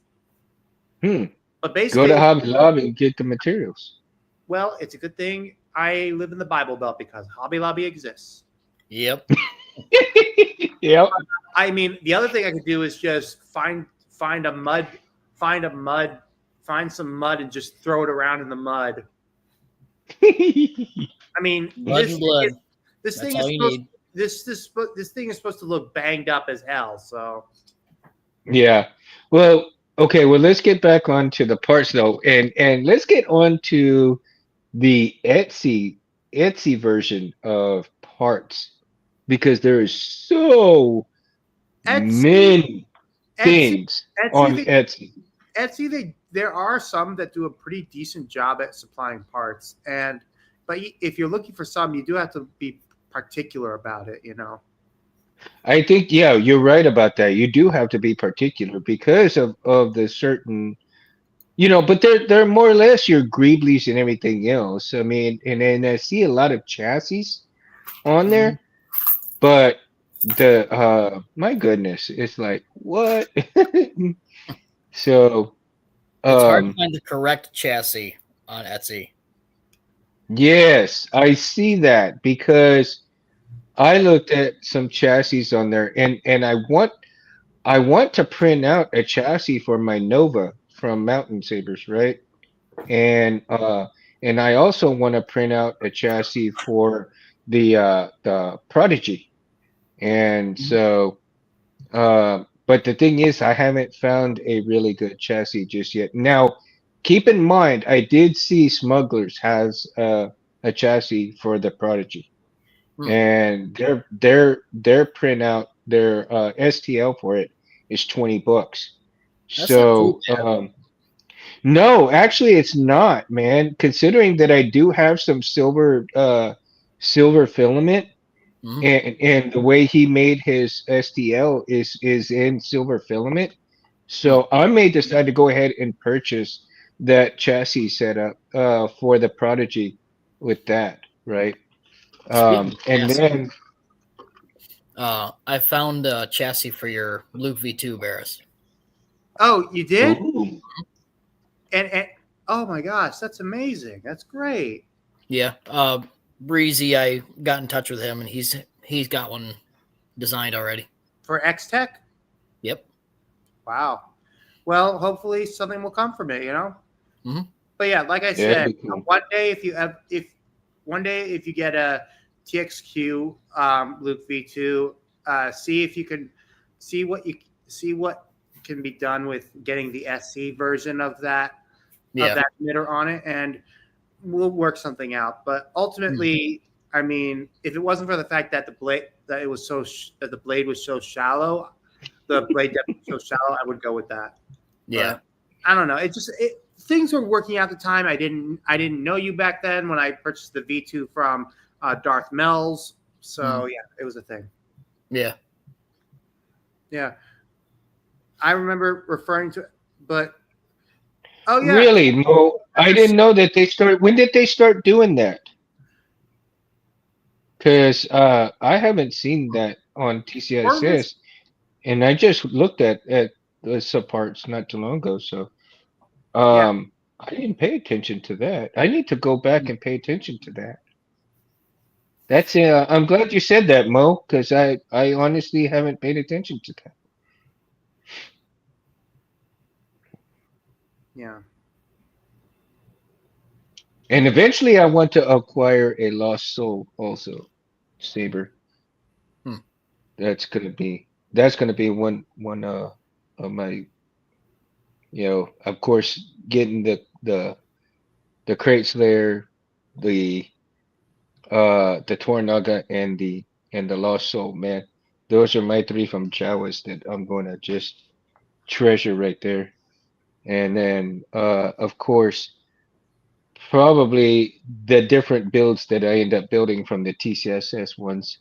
Hmm. But Go to basically, Hobby Lobby and get the materials. well, it's a good thing I live in the Bible Belt because Hobby Lobby exists. Yep. Yep. I mean, the other thing I could do is just find a mud, find a mud, find some mud and just throw it around in the mud. I mean, Blood and blood. this That's thing all is you supposed need. this thing is supposed to look banged up as hell. So Yeah. Well, okay, well let's get back on to the parts though, and let's get on to the Etsy version of parts because there is so Etsy, many Etsy, things Etsy, on they, Etsy. there are some that do a pretty decent job at supplying parts, but if you're looking for some, you do have to be particular about it. You know. I think yeah, you're right about that. You do have to be particular because of the certain but they're more or less your Greeblies and everything else. I mean, and then I see a lot of chassis on Mhm. there, but the my goodness, it's like what? So It's hard to um find the correct chassis on Etsy. yes, I see that because I looked at some chassis on there and I want to print out a chassis for my Nova from Mountain Sabers, right? And I also want to print out a chassis for the Prodigy. And Mhm. so but the thing is I haven't found a really good chassis just yet. Now, keep in mind I did see Smugglers has a chassis for the Prodigy. Hmm. And their printout, their STL for it is $20. That's not too So bad. no, actually it's not, man. Considering that I do have some silver filament Mhm. and the way he made his STL is in silver filament. Hmm. So I may decide to go ahead and purchase that chassis setup for the Prodigy with that, right? Speaking of And chassis, then I found a chassis for your Luke V2 Barris. Oh, you did? ooh, And oh my gosh, that's amazing. That's great. Yeah. Breezy, I got in touch with him and he's got one designed already. For X Tech? Yep. Wow. Well, hopefully something will come from it, you know? Mhm. But yeah, like I yeah, that'd said, be cool. one day if you get a TXQ Luke V2, see if you can see what can be done with getting the SC version of that Yeah. emitter on it, and we'll work something out. But ultimately, I mean, if it wasn't for the fact that the blade that the blade was so shallow, the blade depth was so shallow, I would go with that. Yeah. But I don't know. Things were working out at the time. I didn't know you back then when I purchased the V2 from Darth Mel's. So yeah, it was a thing. Yeah. Yeah, I remember referring to it, but oh yeah, Really, Mo? I didn't know that they started. When did they start doing that? Because I haven't seen that on or was TCSS, and I just looked at the subparts not too long ago. So yeah. I didn't pay attention to that. I need to go back and pay attention to that. That's I'm glad you said that, Mo, because I honestly haven't paid attention to that. Yeah. And eventually, I want to acquire a Lost Soul also, Saber. Hmm. That's gonna be one of my, of course, getting the Crate Slayer, the the Tornaga, and the Lost Soul, man. Those are my three from Jawas that I'm gonna just treasure right there. And then of course, probably the different builds that I end up building from the TCSS ones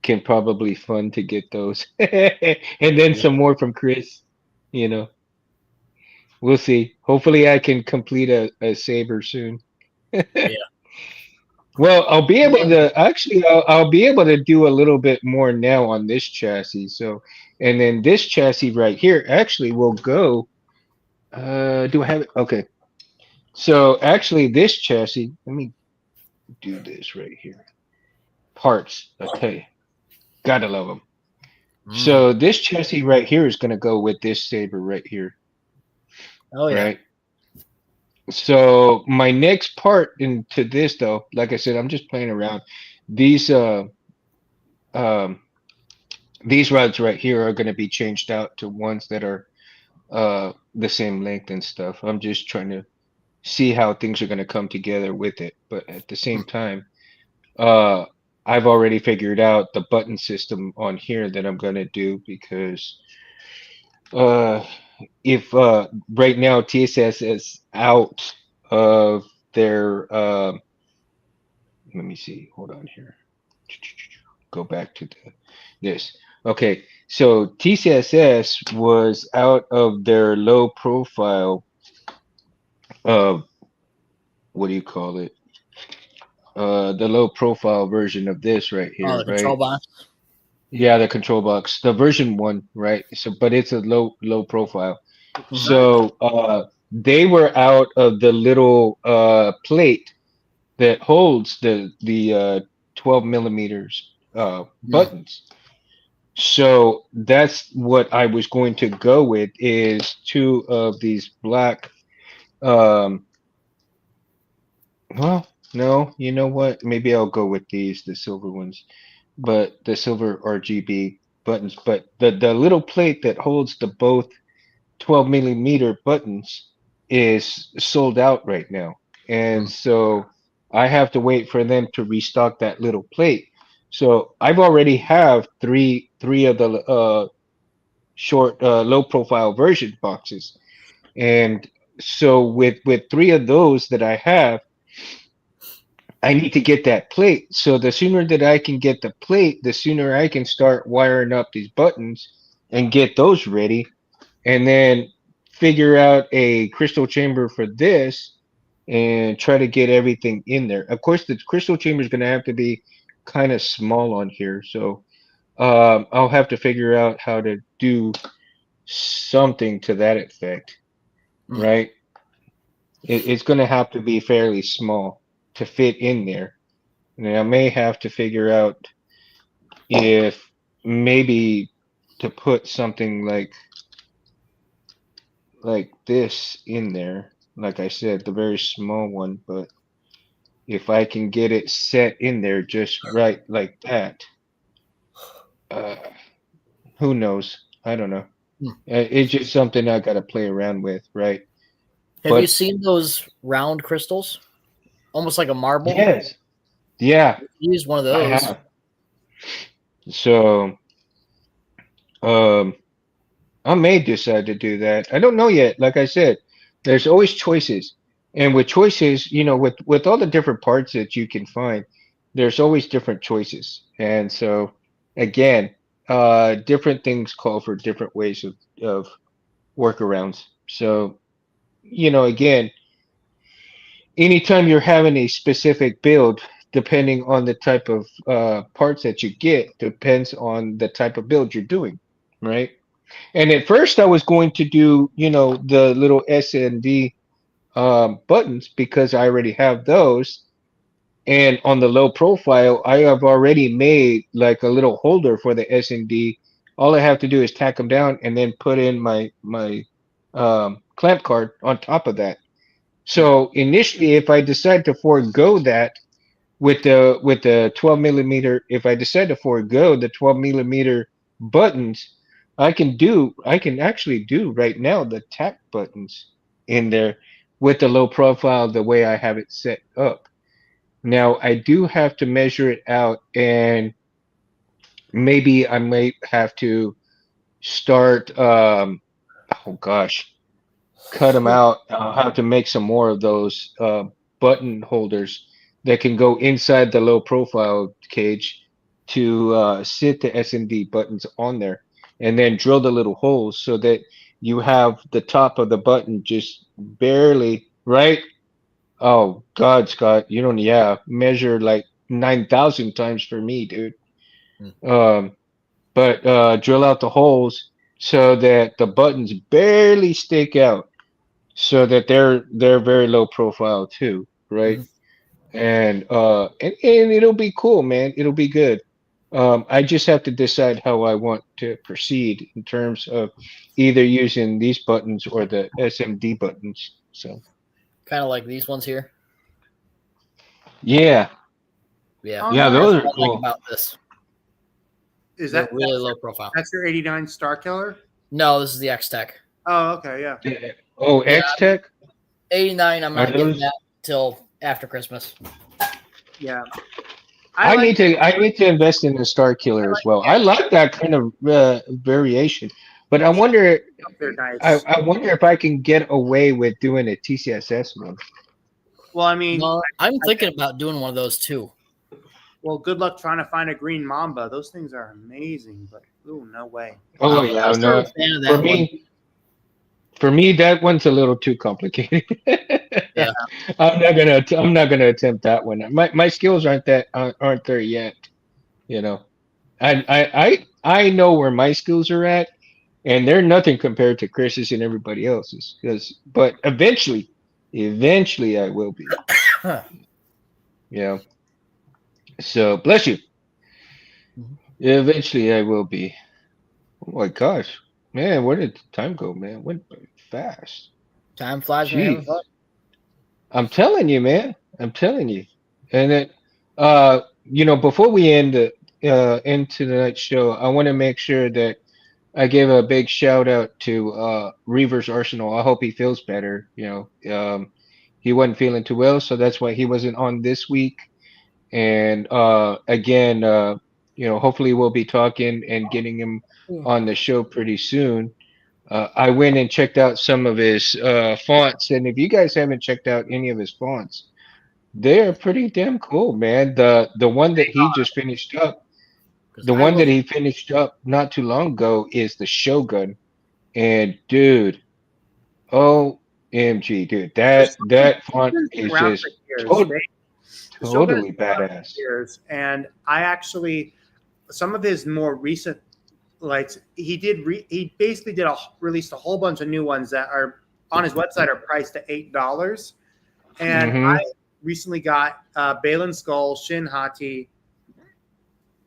can probably fund to get those. And then Yeah. some more from Chris, you know. We'll see. Hopefully I can complete a Saber soon. Yeah. Well, I'll be able to do a little bit more now on this chassis. So, and then this chassis right here actually will go. Do I have it? Okay. So actually, this chassis. Let me do this right here. Parts. I tell you, gotta love them. Mhm. So this chassis right here is gonna go with this Saber right here, Oh yeah. right? So my next part into this, though, like I said, I'm just playing around. These um these rods right here are going to be changed out to ones that are the same length and stuff. I'm just trying to see how things are going to come together with it. But at the same time, uh I've already figured out the button system on here that I'm going to do because uh if right now TSS is out of their let me see, hold on here, go back to this. Okay, so TCSS was out of their low profile what do you call it? The low profile version of this right Oh, here, the control right? box. Yeah, the control box, the version one, right? So, but it's a low profile. Mhm. So, they were out of the little plate that holds the 12 millimeters Mm. buttons. So that's what I was going to go with is two of these black. Um, well, no, you know what? Maybe I'll go with these, the silver ones, but the silver RGB buttons. But the little plate that holds the both 12 millimeter buttons is sold out right now, and Mm. so I have to wait for them to restock that little plate. So I've already have three of the short low profile version boxes, and so with three of those that I have, I need to get that plate. So the sooner that I can get the plate, the sooner I can start wiring up these buttons and get those ready, and then figure out a crystal chamber for this and try to get everything in there. Of course, the crystal chamber is going to have to be kind of small on here, so I'll have to figure out how to do something to that effect, Mm. right? It's going to have to be fairly small to fit in there. And I may have to figure out if maybe to put something like this in there. Like I said, the very small one, but if I can get it set in there just right like that, uh, who knows? I don't know. It's just something I got to play around with, right? Have you But seen those round crystals? Almost like a marble. yes, yeah, Use one of I those. have. So, um, I may decide to do that. I don't know yet. Like I said, there's always choices, and with choices, with all the different parts that you can find, there's always different choices. And so, again, different things call for different ways of workarounds. So, again, anytime you're having a specific build, depending on the type of parts that you get, depends on the type of build you're doing, right? And at first, I was going to do, the little S and D buttons because I already have those. And on the low profile, I have already made like a little holder for the S and D. All I have to do is tack them down and then put in my clamp card on top of that. Yeah. So initially, if I decide to forego that with the 12 millimeter, if I decide to forego the 12 millimeter buttons, I can actually do right now the tap buttons in there with the low profile the way I have it set up. Now I do have to measure it out, and maybe I might have to start oh gosh, cut them out. I'll have to make some more of those button holders that can go inside the low profile cage to sit the SMD buttons on there, and then drill the little holes so that you have the top of the button just barely right. Oh God, Scott, you don't, yeah, measure like 9,000 times for me, dude. Mm. But drill out the holes so that the buttons barely stick out, so that they're very low profile too, right? Mhm. And it'll be cool, man. It'll be good. I just have to decide how I want to proceed in terms of either using these buttons or the SMD buttons. So Kind of like these ones here. yeah, Yeah. Oh, yeah, nice. those That's are what I like cool. about this. Is They're that really low profile. that's your 89 Star Killer? No, this is the X Tech. Oh, okay, yeah. Yeah. Oh, Yeah, X Tech, 89. I'm are not getting those? that till after Christmas. Yeah. I like I need to invest in the Star Killer as well. I like that kind of variation, but I yeah, wonder they're nice. I wonder if I can get away with doing a TCSS one. Well, I mean, No, I'm thinking about doing one of those too. well, good luck trying to find a green mamba. Those things are amazing, but ooh, no way. Oh I yeah, was never a no. fan of For that one. me, for me, that one's a little too complicated. Yeah. I'm not gonna attempt that one. My skills aren't there yet. You know, I know where my skills are at, and they're nothing compared to Chris's and everybody else's. But eventually, I will be. Huh. You know, so bless you. Mhm. Eventually, I will be. Oh my gosh, man, where did time go, man? Went by fast. Time flies when you're having Jeez. fun. I'm telling you, man. I'm telling you. And then, before we end the into the night show, I want to make sure that I give a big shout out to Reavers Arsenal. I hope he feels better. He wasn't feeling too well, so that's why he wasn't on this week. And again, hopefully we'll be talking and getting him on the show pretty soon. I went and checked out some of his fonts, and if you guys haven't checked out any of his fonts, they are pretty damn cool, man. The one that he just finished up, Because the I one that love he finished up not too long ago is the Shogun, and dude, OMG, dude, So that font Shogun's been is around for just years. The Shogun's totally been around for badass. years, and I actually some of his more recent like he basically released a whole bunch of new ones that are on his website are priced at $8. And Hmm. I recently got Balin Skull, Shin Hati,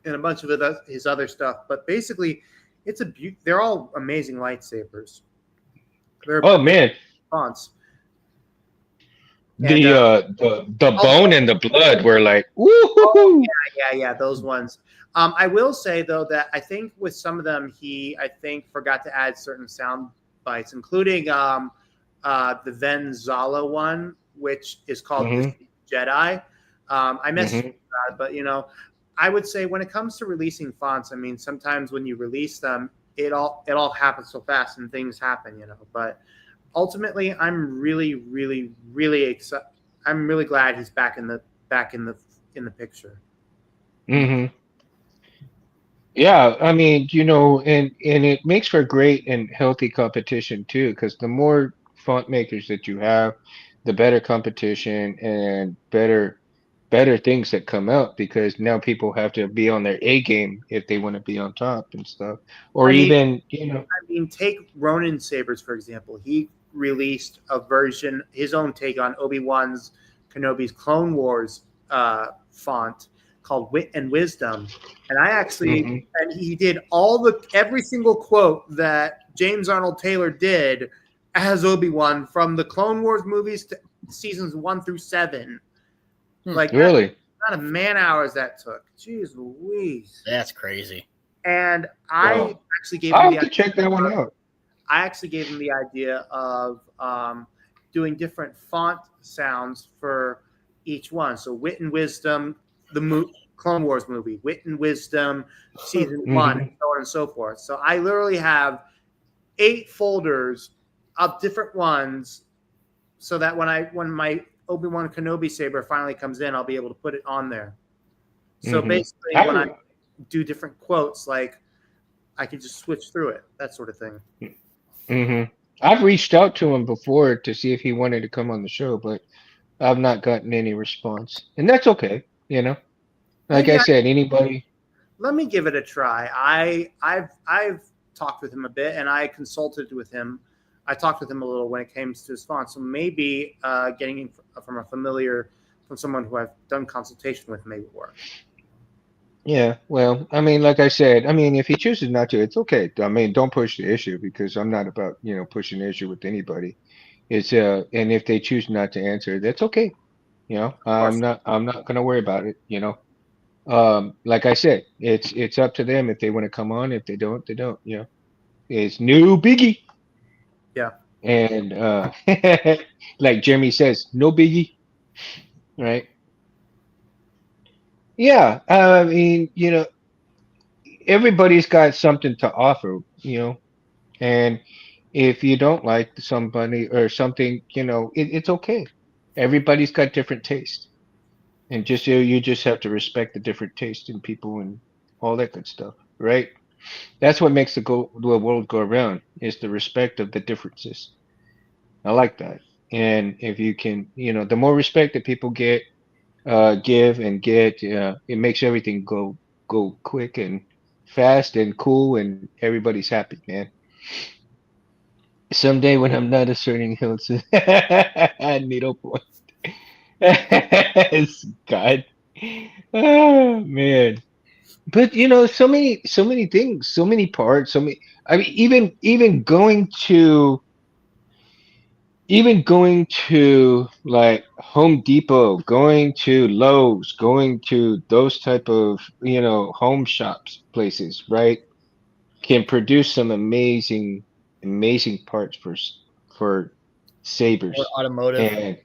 and a bunch of his other stuff. But basically, they're all amazing lightsabers. They're Oh amazing man, fonts. And The also, bone and the blood were like, oh woo. yeah, those ones. I will say though that I think with some of them I think forgot to add certain sound bites, including the Venzala one, which is called Hmm. Jedi. I messaged Hmm. you about it, but I would say when it comes to releasing fonts, I mean, sometimes when you release them, it all happens so fast and things happen, But ultimately, I'm really, really, really excited. I'm really glad he's back in the picture. Hmm. Yeah, I mean, and it makes for great and healthy competition too, because the more font makers that you have, the better competition and better things that come out because now people have to be on their A game if they want to be on top and stuff. Or I mean, even, take Ronin Sabers for example. He released a version, his own take on Obi-Wan's Kenobi's Clone Wars font called Wit and Wisdom, and Mhm, he did every single quote that James Arnold Taylor did as Obi-Wan from the Clone Wars movies to seasons 1 through 7. Like that's really? the amount of man hours that took. Jeez Louise. That's crazy. And I Wow. actually gave him I'll the have to check that one out. I actually gave him the idea of doing different font sounds for each one. So Wit and Wisdom, Clone Wars movie, Wit and Wisdom, season one, and Hmm. so on and so forth. So I literally have 8 folders of different ones, so that when my Obi-Wan Kenobi saber finally comes in, I'll be able to put it on there. So Hmm. basically, when I do different quotes, like I can just switch through it, that sort of thing. Hmm. I've reached out to him before to see if he wanted to come on the show, but I've not gotten any response. And that's okay. Like I Maybe said, anybody. let me give it a try. I've talked with him a bit, and I consulted with him. I talked with him a little when it came to his font. So maybe getting from from someone who I've done consultation with, maybe work. Yeah, well, I mean, like I said, I mean, if he chooses not to, it's okay. I mean, don't push the issue because I'm not about, pushing the issue with anybody. And if they choose not to answer, that's okay. Of course, I'm not gonna worry about it. Like I said, it's up to them if they want to come on. If they don't, they don't. It's no biggie. yeah. And like Jeremy says, no biggie, right? Yeah, I mean, everybody's got something to offer. And if you don't like somebody or something, it's okay. Everybody's got different taste. And just you just have to respect the different taste in people and all that good stuff, right? That's what makes the world go around is the respect of the differences. I like that. And if you can, the more respect that people give and get, it makes everything go quick and fast and cool, and everybody's happy, man. Someday when I'm not asserting hills, needlepoint. God, oh man. But so many things, so many parts, so many. I mean, even going to like Home Depot, going to Lowe's, going to those type of home shops places, right? Can produce some amazing parts for Or sabers. automotive. And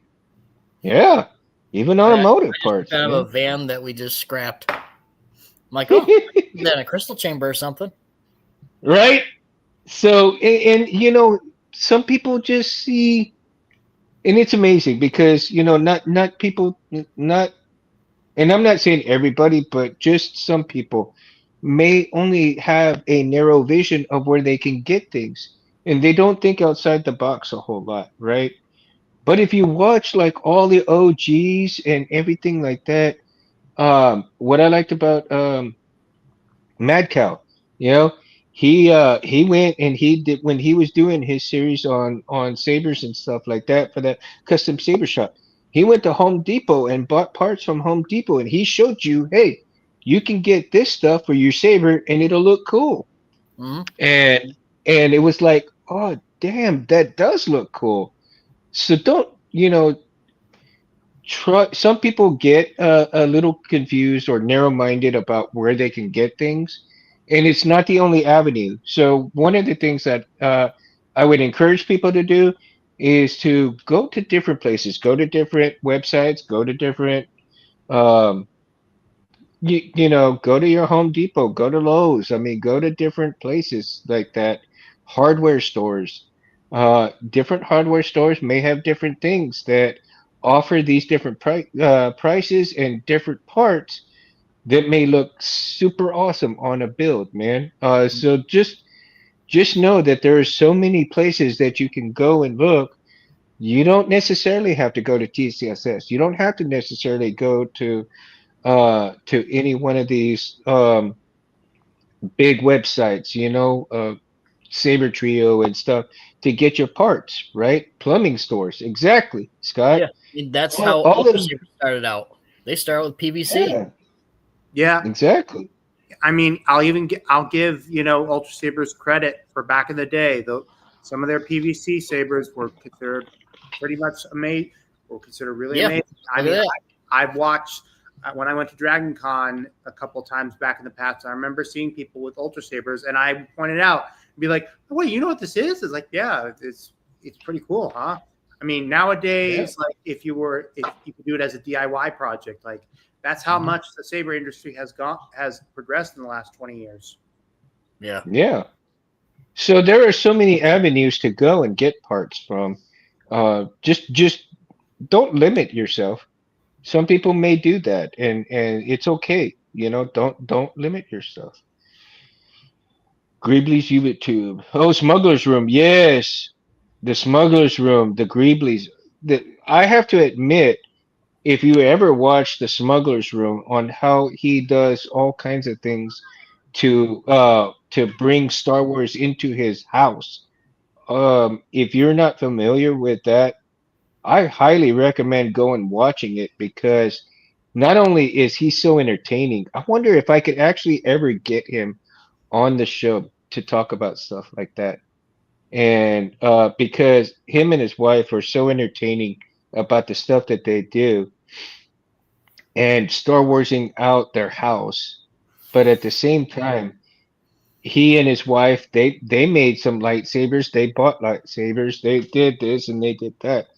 yeah, even I automotive just parts, got out of a man. van that we just scrapped. I'm like, oh, I could use that in a crystal chamber or something. Right? So, and some people just see, and it's amazing because not people, not, and I'm not saying everybody, but just some people may only have a narrow vision of where they can get things, and they don't think outside the box a whole lot, right? But if you watch like all the OGs and everything like that, what I liked about Mad Cow, you know, he went and he did when he was doing his series on sabers and stuff like that for that custom saber shop. He went to Home Depot and bought parts from Home Depot, and he showed you, hey, you can get this stuff for your saber, and it'll look cool. Hmm. And it was like, oh damn, that does look cool. So don't. try. Some people get a little confused or narrow-minded about where they can get things, and it's not the only avenue. So one of the things that I would encourage people to do is to go to different places, go to different websites, go to different um, go to your Home Depot, go to Lowe's. I mean, go to different places like that. Hardware stores. Different hardware stores may have different things that offer these different prices and different parts that may look super awesome on a build, man. So just know that there are so many places that you can go and look. You don't necessarily have to go to TCSS. You don't have to necessarily go to any one of these big websites, Saber Trio and stuff to get your parts, right? Plumbing stores, exactly, Scott. Yeah, and that's how All Ultra of Saber started out. They started with PVC. yeah, Yeah, exactly. I mean, I'll give Ultra Sabers credit for back in the day. Though some of their PVC sabers were considered pretty much amazing, were considered really Yeah, amazing. I look at mean, that. I've watched when I went to Dragon Con a couple times back in the past. I remember seeing people with Ultra Sabers, and I pointed out and be like, oh, "Wait, you know what this is?" It's like, "Yeah, it's pretty cool, huh?" I mean, Yeah. nowadays, like if you could do it as a DIY project, like that's how Mhm. much the saber industry has progressed in the last 20 years. Yeah. Yeah. So there are so many avenues to go and get parts from. Just don't limit yourself. Some people may do that, and it's okay. Don't limit yourself. Greeblies YouTube. Oh, Smuggler's Room. Yes. The Smuggler's Room, the Greeblies. I have to admit, if you ever watch the Smuggler's Room on how he does all kinds of things to bring Star Wars into his house, if you're not familiar with that, I highly recommend going watching it because not only is he so entertaining, I wonder if I could actually ever get him on the show to talk about stuff like that. And because him and his wife are so entertaining about the stuff that they do and Star Warsing out their house, but at the same time, he and his wife they made some lightsabers, they bought lightsabers, they did this and they did that.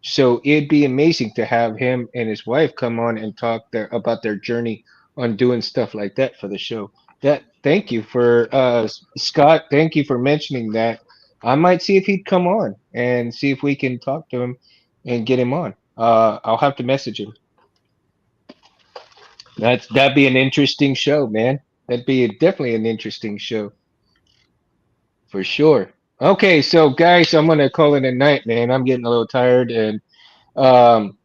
So it'd be amazing to have him and his wife come on and talk about their journey on doing stuff like that for the show. That thank you for Scott, thank you for mentioning that. I might see if he'd come on and see if we can talk to him and get him on. I'll have to message him. That'd be an interesting show, man. That'd be definitely an interesting show. For sure. Okay, so guys, I'm gonna call it a night, man. I'm getting a little tired, and um,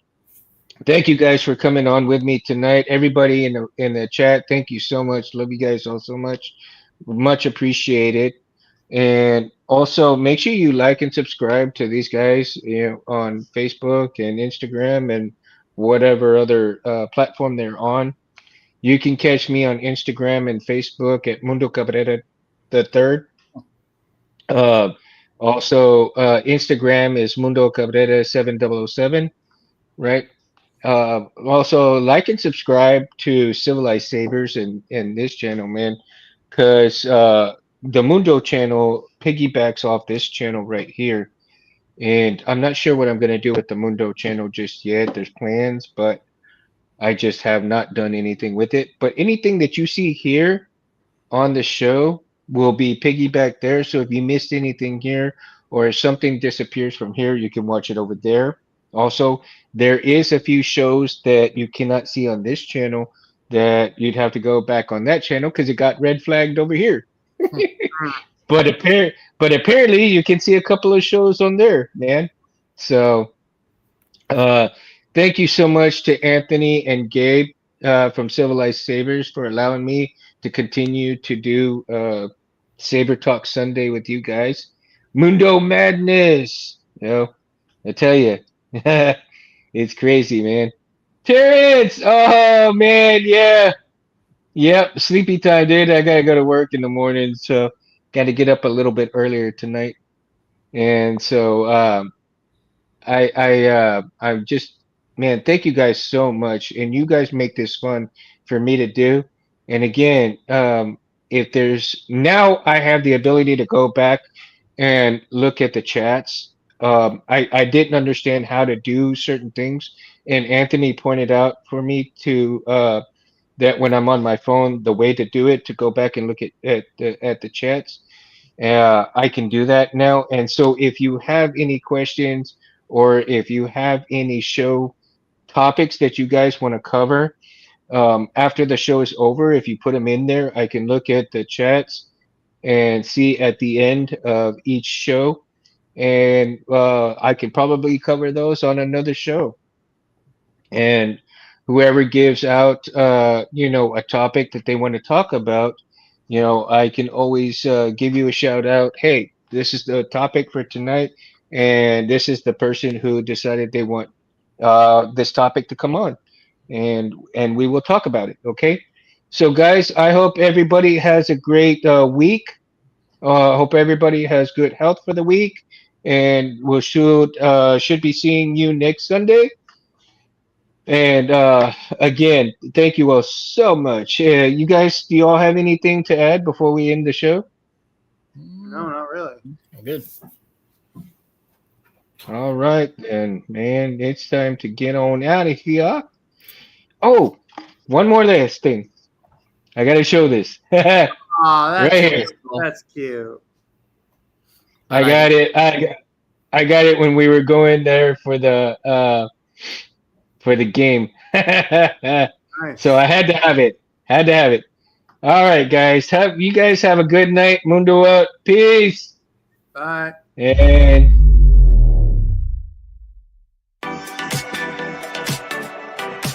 thank you guys for coming on with me tonight. Everybody in the chat, thank you so much. Love you guys all so much. Much appreciated. And also, make sure you like and subscribe to these guys, on Facebook and Instagram and whatever other platform they're on. You can catch me on Instagram and Facebook at Mundo Cabrera the third. Uh, Also, Instagram is Mundo Cabrera 7007, right? Also, like and subscribe to Civilized Sabers and this channel, man, because the Mundo channel piggybacks off this channel right here. And I'm not sure what I'm going to do with the Mundo channel just yet. There's plans, but I just have not done anything with it. But anything that you see here on the show will be piggyback there. So if you missed anything here or if something disappears from here, you can watch it over there. Also, there is a few shows that you cannot see on this channel that you'd have to go back on that channel because it got red flagged over here. But apparently you can see a couple of shows on there, man. So uh, thank you so much to Anthony and Gabe from Civilized Sabers for allowing me to continue to do Saber Talk Sunday with you guys. Mundo Madness. I tell you, it's crazy, man. Terrence! Oh, man, yeah. Yep, sleepy time, dude. I gotta go to work in the morning, so gotta get up a little bit earlier tonight. And so I'm just Man, thank you guys so much. And you guys make this fun for me to do. And again, if there's now I have the ability to go back and look at the chats. I didn't understand how to do certain things. And Anthony pointed out for me to that when I'm on my phone, the way to do it to go back and look at the chats. I can do that now. And so if you have any questions or if you have any show topics that you guys want to cover after the show is over, if you put them in there, I can look at the chats and see at the end of each show. And I can probably cover those on another show. And whoever gives out, a topic that they want to talk about, I can always give you a shout out. Hey, this is the topic for tonight, and this is the person who decided they want this topic to come on, and we will talk about it. Okay. So, guys, I hope everybody has a great week. Hope everybody has good health for the week, and we'll should be seeing you next Sunday. And again, thank you all so much. You guys, do you all have anything to add before we end the show? No, not really. Good. All right, then, man, it's time to get on out of here. Oh, one more last thing. I gotta show this. Right Oh, here. that's cute. I got it. I got it when we were going there for the game. Nice. So I had to have it. Had to have it. All right, guys. You guys have a good night. Mundo out. Peace. Bye. And